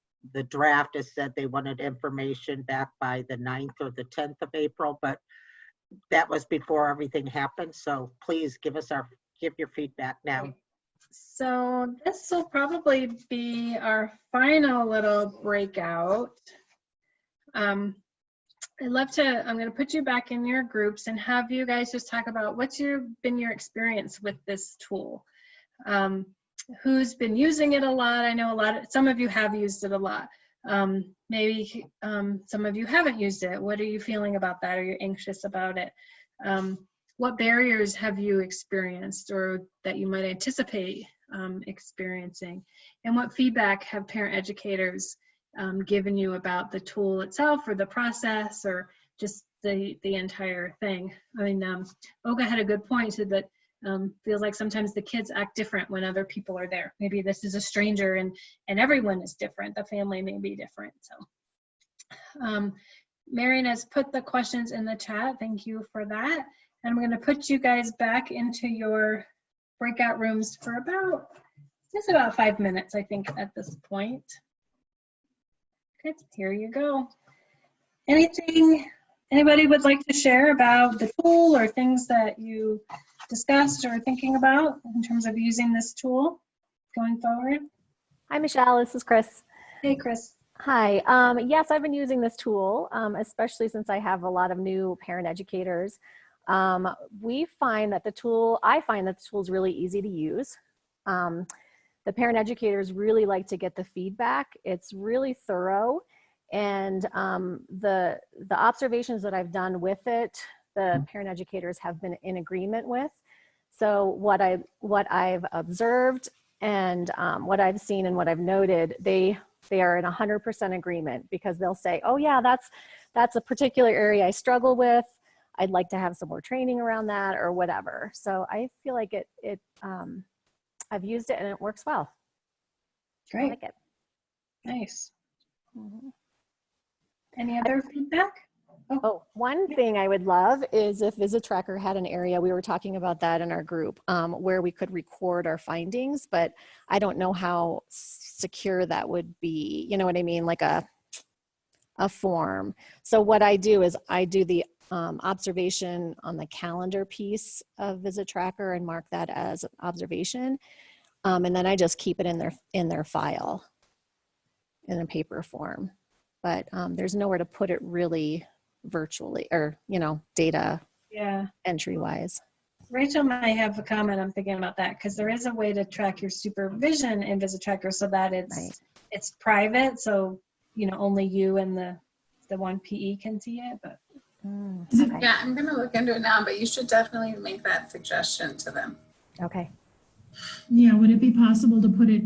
draft it said they wanted information back by the 9th or the 10th of April, but that was before everything happened. So please give your feedback now. So this will probably be our final little breakout. I'm going to put you back in your groups and have you guys just talk about what's been your experience with this tool. Who's been using it a lot? I know some of you have used it a lot. Maybe some of you haven't used it. What are you feeling about that? Are you anxious about it? What barriers have you experienced or that you might anticipate experiencing? And what feedback have parent educators given you about the tool itself or the process or just the entire thing? I mean, Olga had a good point to that. Feels like sometimes the kids act different when other people are there. Maybe this is a stranger and everyone is different. The family may be different. So Marion has put the questions in the chat. Thank you for that. And I'm going to put you guys back into your breakout rooms for just about 5 minutes, I think, at this point. Okay, here you go. Anybody would like to share about the tool or things that you discussed or thinking about in terms of using this tool going forward? Hi, Michelle. This is Chris. Hey, Chris. Hi. Yes, I've been using this tool, especially since I have a lot of new parent educators. I find that the tool is really easy to use. The parent educators really like to get the feedback. It's really thorough. And the observations that I've done with it, the parent educators have been in agreement with. So what I've observed and what I've seen and what I've noted, they are in 100% agreement, because they'll say, oh yeah, that's a particular area I struggle with. I'd like to have some more training around that or whatever. So I feel like I've used it and it works well. Great. I like it. Nice. Mm-hmm. Any other feedback? Oh, one thing I would love is if Visit Tracker had an area, we were talking about that in our group, where we could record our findings, but I don't know how secure that would be. You know what I mean? Like a form. So what I do is I do the observation on the calendar piece of Visit Tracker and mark that as an observation. And then I just keep it in their file in a paper form. But there's nowhere to put it really virtually or, data entry wise. Rachel might have a comment. I'm thinking about that because there is a way to track your supervision in Visit Tracker so that it's private. So, only you and the one PE can see it. But okay. Yeah, I'm going to look into it now, but you should definitely make that suggestion to them. Okay. Yeah, would it be possible to put it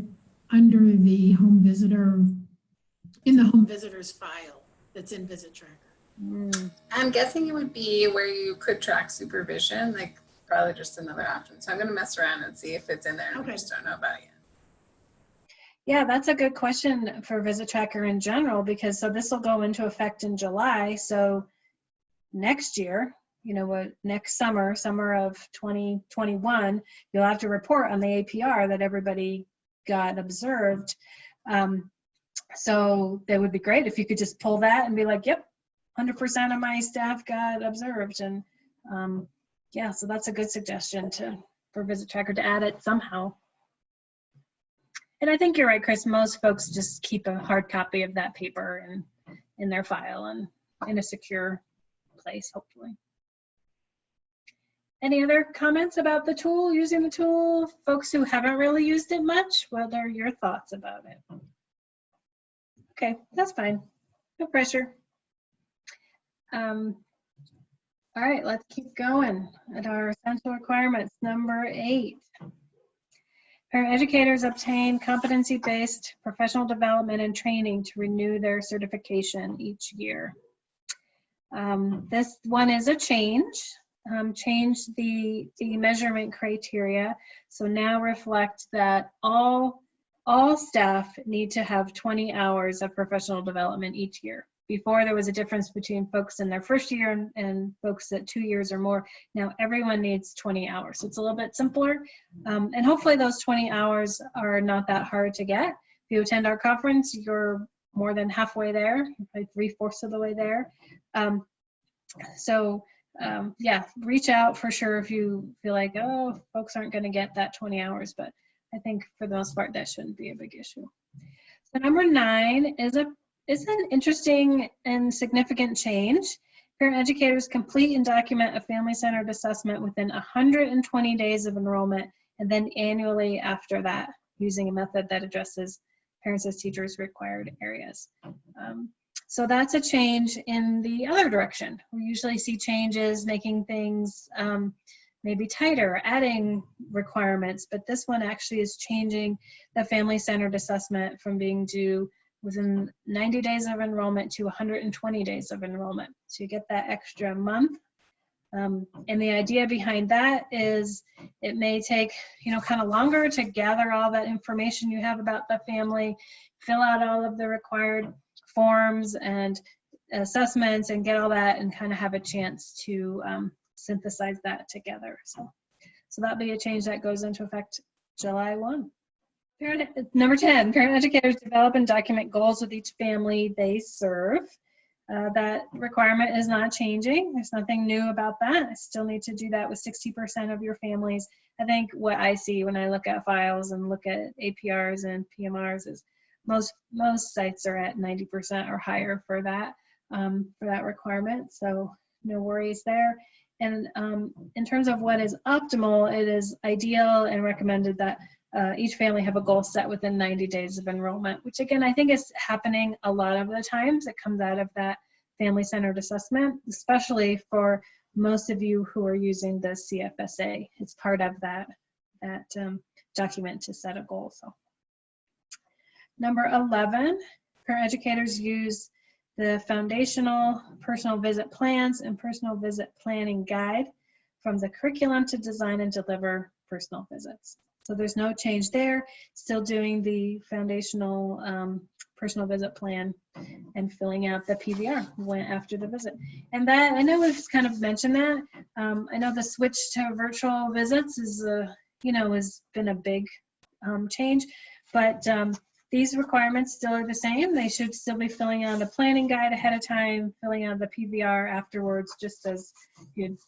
under the home visitor, in the home visitor's file that's in Visit Tracker? I'm guessing it would be where you could track supervision, like probably just another option. So I'm going to mess around and see if it's in there. I just don't know about it yet. Yeah, that's a good question for Visit Tracker in general, because this will go into effect in July. So next year, next summer of 2021, you'll have to report on the APR that everybody got observed. So that would be great if you could just pull that and be like, yep, 100% of my staff got observed. And yeah, so that's a good suggestion for Visit Tracker to add it somehow. And I think you're right, Chris. Most folks just keep a hard copy of that paper in their file and in a secure place, hopefully. Any other comments about the tool, using the tool? Folks who haven't really used it much, what are your thoughts about it? Okay, that's fine. No pressure. All right, let's keep going at our essential requirements. Number 8. Parent educators obtain competency-based professional development and training to renew their certification each year. This one is a change. Change the measurement criteria. So now reflect that all staff need to have 20 hours of professional development each year. Before, there was a difference between folks in their first year and folks at 2 years or more. Now everyone needs 20 hours. So it's a little bit simpler. And hopefully those 20 hours are not that hard to get. If you attend our conference, you're more than halfway there, like 3/4 of the way there. Yeah, reach out for sure if you feel like, oh, folks aren't going to get that 20 hours, but I think for the most part, that shouldn't be a big issue. So number 9 is an interesting and significant change. Parent educators complete and document a family-centered assessment within 120 days of enrollment, and then annually after that, using a method that addresses parents as teachers required areas. So that's a change in the other direction. We usually see changes making things maybe tighter, adding requirements, but this one actually is changing the family-centered assessment from being due within 90 days of enrollment to 120 days of enrollment. So you get that extra month. And the idea behind that is it may take, kind of longer to gather all that information you have about the family, fill out all of the required forms and assessments and get all that and kind of have a chance to synthesize that together. So that'll be a change that goes into effect July 1. Number 10, parent educators develop and document goals with each family they serve. That requirement is not changing. There's nothing new about that. I still need to do that with 60% of your families. I think what I see when I look at files and look at APRs and PMRs is most sites are at 90% or higher for that requirement. So no worries there. And in terms of what is optimal, it is ideal and recommended that each family have a goal set within 90 days of enrollment, which again, I think is happening a lot of the times. It comes out of that family-centered assessment, especially for most of you who are using the CFSA. It's part of that document to set a goal. So number 11, parent educators use the foundational personal visit plans and personal visit planning guide from the curriculum to design and deliver personal visits. So there's no change there, still doing the foundational personal visit plan and filling out the PVR after the visit. And that, I know we've kind of mentioned that. I know the switch to virtual visits is, has been a big change, but these requirements still are the same. They should still be filling out a planning guide ahead of time, filling out the PVR afterwards, just as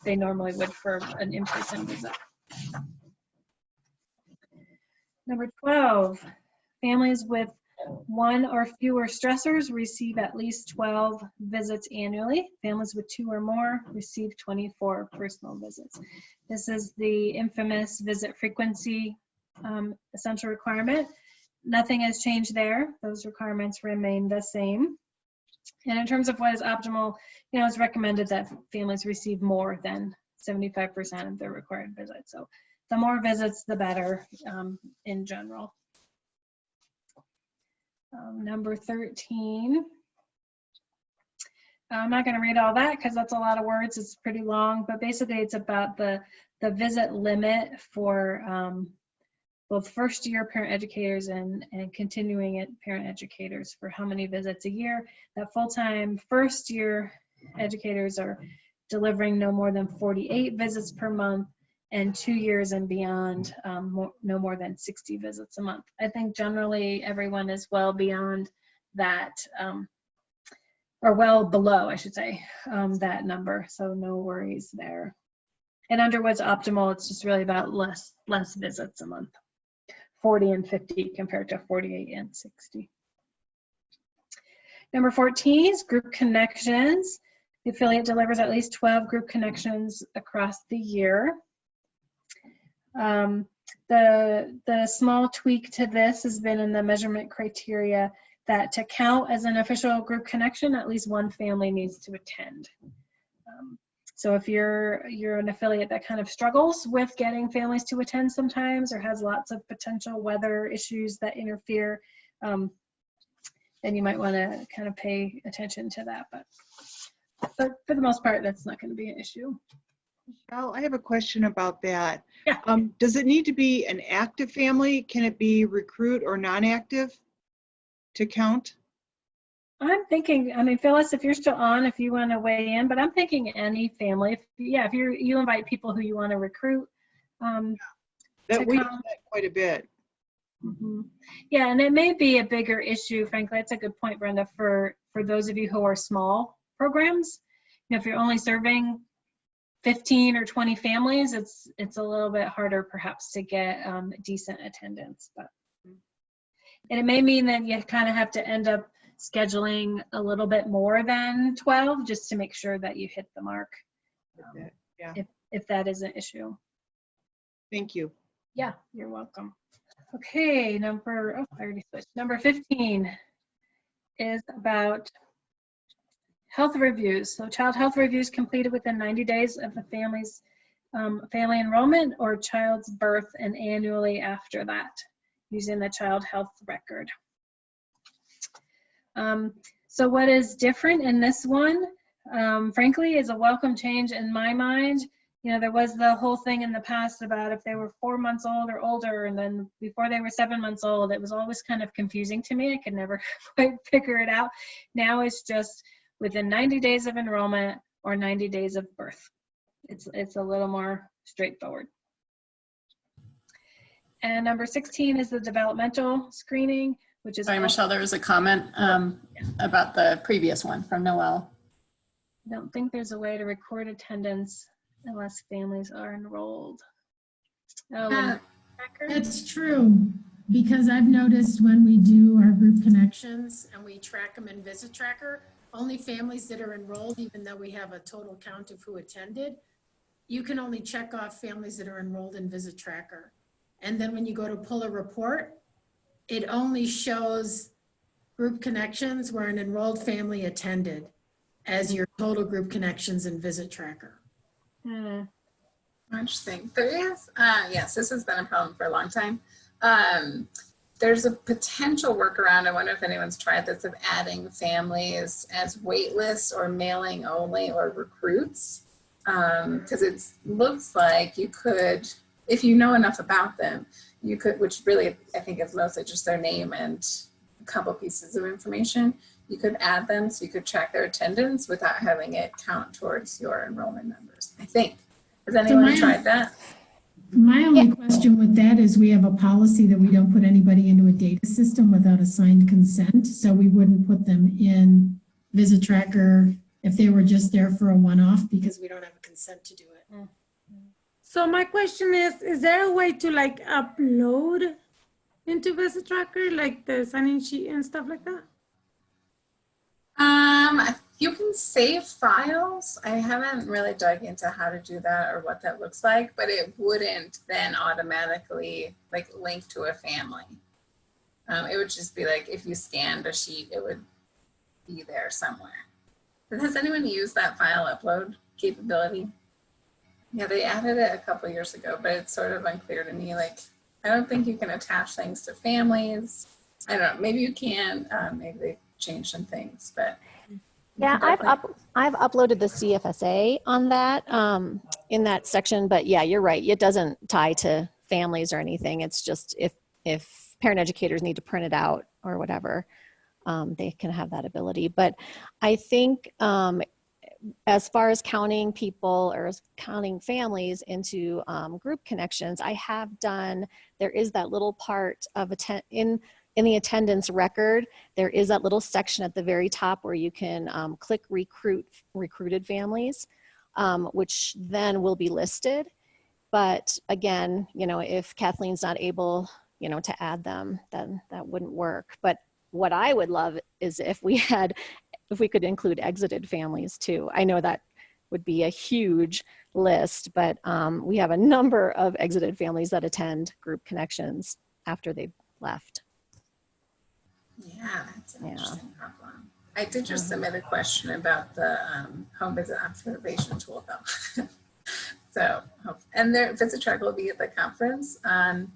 they normally would for an in-person visit. Number 12, families with 1 or fewer stressors receive at least 12 visits annually. Families with 2 or more receive 24 personal visits. This is the infamous visit frequency essential requirement. Nothing has changed there. Those requirements remain the same. And in terms of what is optimal, it's recommended that families receive more than 75% of their required visits. So the more visits, the better in general. Number 13. I'm not going to read all that because that's a lot of words. It's pretty long, but basically it's about the visit limit for both first-year parent educators and continuing parent educators for how many visits a year. That full-time first-year educators are delivering no more than 48 visits per month, and 2 years and beyond, no more than 60 visits a month. I think generally everyone is well beyond that, or well below, I should say, that number. So no worries there. And under what's optimal, it's just really about less visits a month, 40 and 50 compared to 48 and 60. Number 14 is group connections. The affiliate delivers at least 12 group connections across the year. The small tweak to this has been in the measurement criteria that to count as an official group connection, at least one family needs to attend. So if you're an affiliate that kind of struggles with getting families to attend sometimes, or has lots of potential weather issues that interfere, then you might want to kind of pay attention to that. But for the most part, that's not going to be an issue. Michelle, I have a question about that. Yeah. Does it need to be an active family? Can it be recruit or non-active to count? I'm thinking, I mean, Phyllis, if you're still on, if you want to weigh in, but I'm thinking any family. If you invite people who you want to recruit. That we do that quite a bit. Mm-hmm. Yeah, and it may be a bigger issue, frankly. That's a good point, Brenda, for those of you who are small programs. You know, if you're only serving 15 or 20 families, it's a little bit harder perhaps to get decent attendance. And it may mean that you kind of have to end up scheduling a little bit more than 12 just to make sure that you hit the mark. Yeah. If that is an issue. Thank you. Yeah, you're welcome. Okay, I already switched. Number 15 is about health reviews. So child health reviews completed within 90 days of the family's family enrollment or child's birth, and annually after that, using the child health record. So what is different in this one, frankly, is a welcome change in my mind. You know, there was the whole thing in the past about if they were 4 months old or older, and then before they were 7 months old, it was always kind of confusing to me. I could never quite figure it out. Now it's just within 90 days of enrollment or 90 days of birth. It's a little more straightforward. And number 16 is the developmental screening, which is— Sorry, Michelle, there was a comment about the previous one from Noel. I don't think there's a way to record attendance unless families are enrolled. Oh, That's true, because I've noticed when we do our group connections and we track them in Visit Tracker, only families that are enrolled, even though we have a total count of who attended, you can only check off families that are enrolled in Visit Tracker. And then when you go to pull a report, it only shows group connections where an enrolled family attended as your total group connections in Visit Tracker. Interesting. There is, yes, this has been a problem for a long time. There's a potential workaround. I wonder if anyone's tried this, of adding families as wait lists or mailing only or recruits. Because it looks like you could, if you know enough about them, you could, which really I think is mostly just their name and a couple pieces of information, you could add them so you could track their attendance without having it count towards your enrollment numbers, I think. Has anyone tried that? My only question with that is we have a policy that we don't put anybody into a data system without a signed consent. So we wouldn't put them in Visit Tracker if they were just there for a one-off, because we don't have a consent to do it. So my question is there a way to like upload into Visit Tracker, like the sign-in sheet and stuff like that? You can save files. I haven't really dug into how to do that or what that looks like, but it wouldn't then automatically like link to a family. It would just be like if you scanned a sheet, it would be there somewhere. But has anyone used that file upload capability? Yeah, they added it a couple years ago, but it's sort of unclear to me. Like, I don't think you can attach things to families. I don't know, maybe you can, maybe they changed some things, but. Yeah, I've uploaded the CFSA on that, in that section, but yeah, you're right. It doesn't tie to families or anything. It's just if parent educators need to print it out or whatever, they can have that ability. But I think as far as counting people or counting families into group connections, I have done, there is that little part of in the attendance record, there is that little section at the very top where you can click recruited families, which then will be listed. But again, you know, if Kathleen's not able, you know, to add them, then that wouldn't work. But what I would love is if we could include exited families too. I know that would be a huge list, but we have a number of exited families that attend group connections after they've left. Yeah, that's an interesting problem. I did just submit a question about the home visit observation tool though. So, and their visit tracker will be at the conference on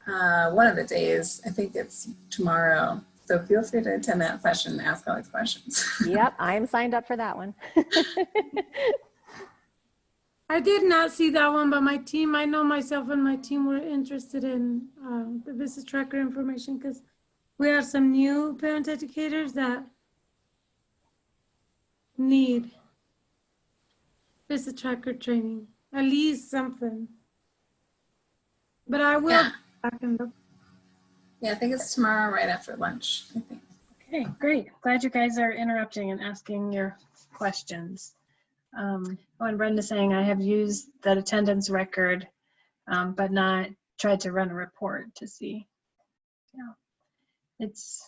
one of the days. I think it's tomorrow. So feel free to attend that session and ask all these questions. Yep, I'm signed up for that one. I did not see that one, but my team, I know myself and my team were interested in the visit tracker information because we have some new parent educators that need visit tracker training, at least something. But I will Yeah. back and look. Yeah, I think it's tomorrow right after lunch, I think. Okay, great. Glad you guys are interrupting and asking your questions. And Brenda's saying I have used that attendance record, but not tried to run a report to see.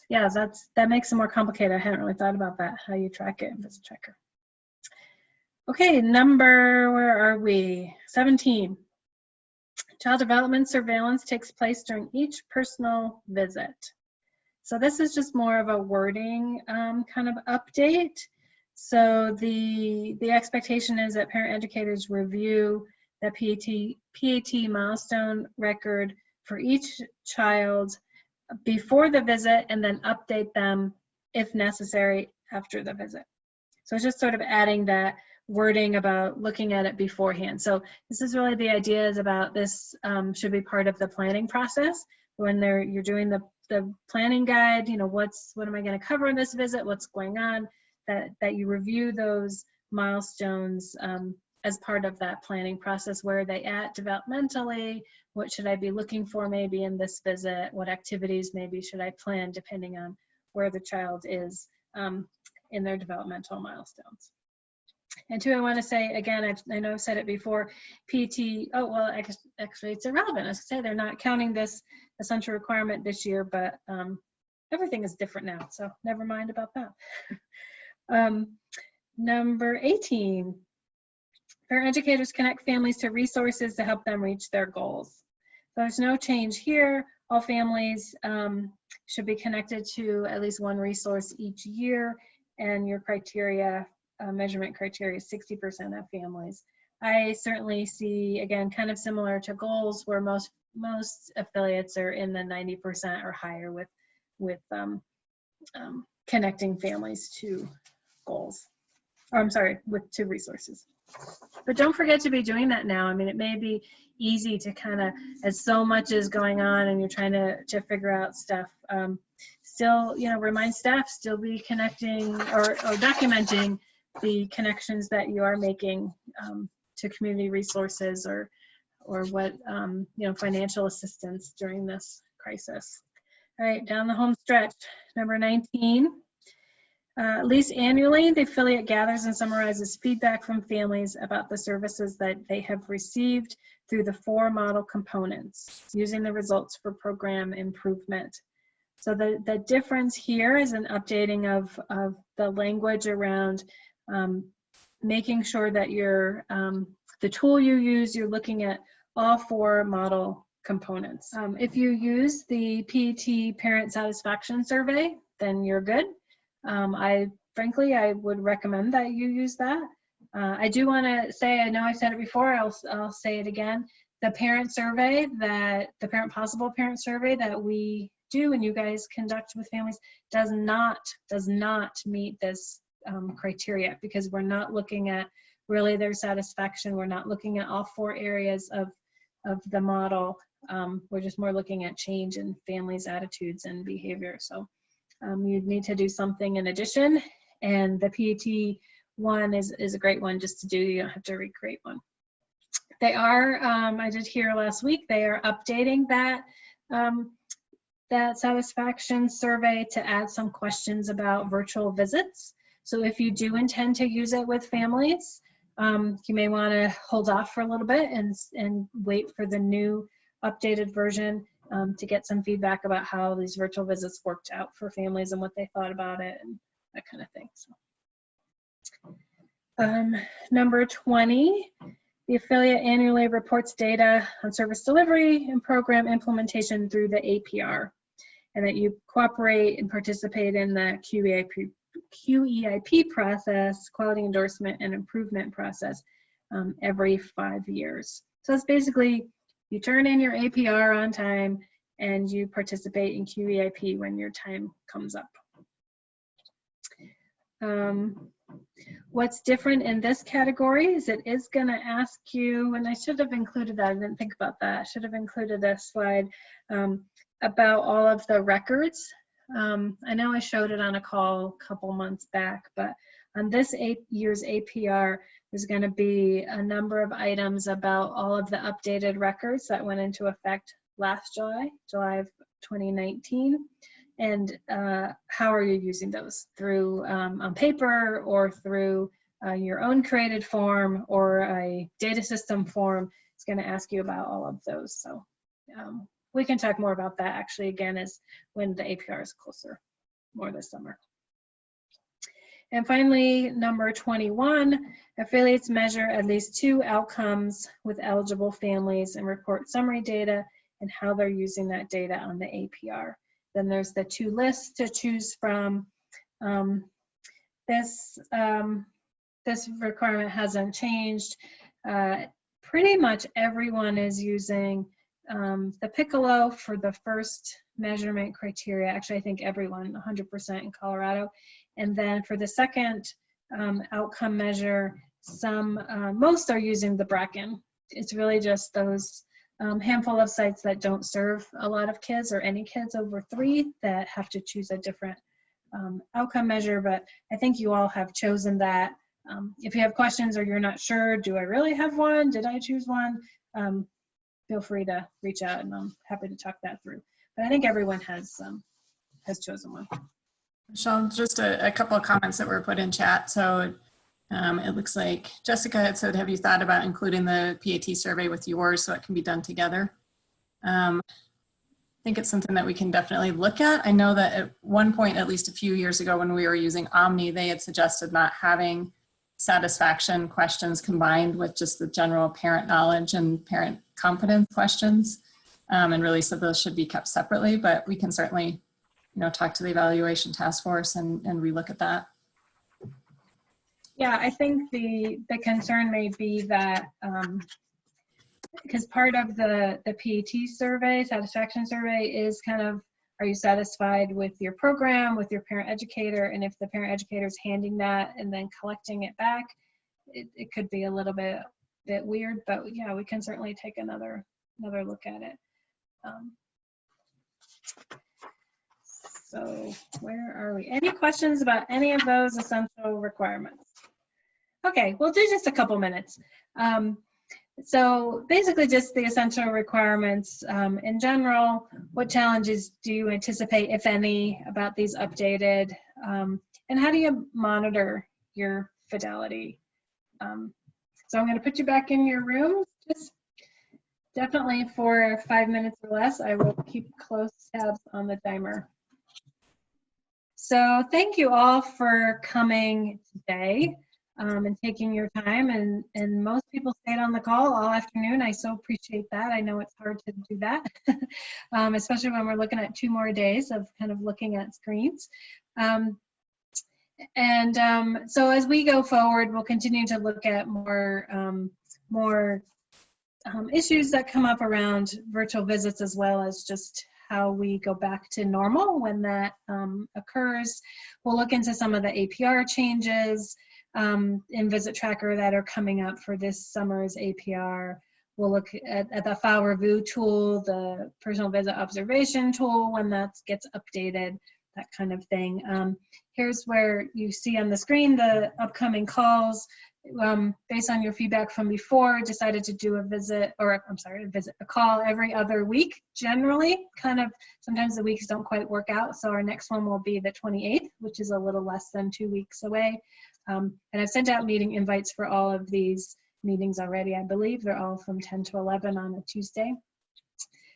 Yeah, that makes it more complicated. I hadn't really thought about that, how you track it in Visit Tracker. Okay, where are we? 17. Child development surveillance takes place during each personal visit. So this is just more of a wording kind of update. So the expectation is that parent educators review the PAT milestone record for each child before the visit and then update them if necessary after the visit. So it's just sort of adding that wording about looking at it beforehand. So this is really the idea is about this should be part of the planning process when you're doing the planning guide. You know, what am I going to cover in this visit? What's going on? That you review those milestones as part of that planning process. Where are they at developmentally? What should I be looking for maybe in this visit? What activities maybe should I plan depending on where the child is in their developmental milestones? And two, I want to say again, I know I've said it before, PT, oh, well, actually it's irrelevant. As I say, they're not counting this essential requirement this year, but everything is different now, so never mind about that. Number 18, parent educators connect families to resources to help them reach their goals. So there's no change here. All families should be connected to at least one resource each year, and your criteria, measurement criteria, is 60% of families. I certainly see, again, kind of similar to goals where most affiliates are in the 90% or higher with connecting families to goals. Or I'm sorry, to resources. But don't forget to be doing that now. I mean, it may be easy to kind of, as so much is going on and you're trying to figure out stuff, still, you know, remind staff, still be connecting or documenting the connections that you are making to community resources or what, you know, financial assistance during this crisis. All right, down the home stretch, number 19. At least annually, the affiliate gathers and summarizes feedback from families about the services that they have received through the 4 model components, using the results for program improvement. So the difference here is an updating of the language around making sure that the tool you use, you're looking at all 4 model components. If you use the PET Parent Satisfaction Survey, then you're good. Frankly, I would recommend that you use that. I do want to say, I know I said it before, I'll say it again. The parent survey, the Parent Possible parent survey that we do and you guys conduct with families does not meet this criteria, because we're not looking at really their satisfaction. We're not looking at all 4 areas of the model. We're just more looking at change in families' attitudes and behavior. So you'd need to do something in addition, and the PET one is a great one just to do. You don't have to recreate one. They are, I did hear last week, they are updating that that satisfaction survey to add some questions about virtual visits. So if you do intend to use it with families, you may want to hold off for a little bit and wait for the new updated version to get some feedback about how these virtual visits worked out for families and what they thought about it and that kind of thing. So, number 20, the affiliate annually reports data on service delivery and program implementation through the APR, and that you cooperate and participate in the QEIP process, quality endorsement and improvement process, every 5 years. So it's basically you turn in your APR on time and you participate in QEIP when your time comes up. What's different in this category is it is going to ask you, and I should have included that, I didn't think about that, I should have included a slide about all of the records. I know I showed it on a call a couple months back, but on this year's APR, there's going to be a number of items about all of the updated records that went into effect last July of 2019. And how are you using those? Through on paper or through your own created form or a data system form? It's going to ask you about all of those. So we can talk more about that actually again as when the APR is closer, more this summer. And finally, number 21, affiliates measure at least 2 outcomes with eligible families and report summary data and how they're using that data on the APR. Then there's the 2 lists to choose from. This requirement hasn't changed. Pretty much everyone is using the Piccolo for the first measurement criteria. Actually, I think everyone, 100% in Colorado. And then for the second outcome measure, most are using the Bracken. It's really just those handful of sites that don't serve a lot of kids or any kids over 3 that have to choose a different outcome measure. But I think you all have chosen that. If you have questions or you're not sure, do I really have one? Did I choose one? Feel free to reach out and I'm happy to talk that through. But I think everyone has chosen one. Michelle, just a couple of comments that were put in chat. So it looks like Jessica had said, have you thought about including the PAT survey with yours so it can be done together? I think it's something that we can definitely look at. I know that at one point, at least a few years ago when we were using Omni, they had suggested not having satisfaction questions combined with just the general parent knowledge and parent competence questions, and really said those should be kept separately, but we can certainly talk to the evaluation task force and relook at that. Yeah, I think the concern may be that because part of the PAT survey, satisfaction survey, is kind of, are you satisfied with your program, with your parent educator? And if the parent educator is handing that and then collecting it back, it could be a little bit weird. But yeah, we can certainly take another look at it. So where are we? Any questions about any of those essential requirements? Okay, we'll do just a couple minutes. So basically just the essential requirements in general. What challenges do you anticipate, if any, about these updated? And how do you monitor your fidelity? So I'm going to put you back in your room. Just definitely for 5 minutes or less. I will keep close tabs on the timer. So thank you all for coming today and taking your time. And most people stayed on the call all afternoon. I so appreciate that. I know it's hard to do that, especially when we're looking at 2 more days of kind of looking at screens. So as we go forward, we'll continue to look at more issues that come up around virtual visits, as well as just how we go back to normal when that occurs. We'll look into some of the APR changes in Visit Tracker that are coming up for this summer's APR. We'll look at the file review tool, the personal visit observation tool when that gets updated, that kind of thing. Here's where you see on the screen the upcoming calls based on your feedback from before, decided to do a call every other week generally. Kind of sometimes the weeks don't quite work out, so our next one will be the 28th, which is a little less than 2 weeks away. And I've sent out meeting invites for all of these meetings already. I believe they're all from 10 to 11 on a Tuesday.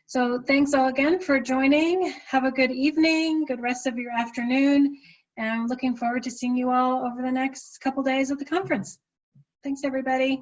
So thanks all again for joining. Have a good evening, good rest of your afternoon, and I'm looking forward to seeing you all over the next couple days at the conference. Thanks, everybody.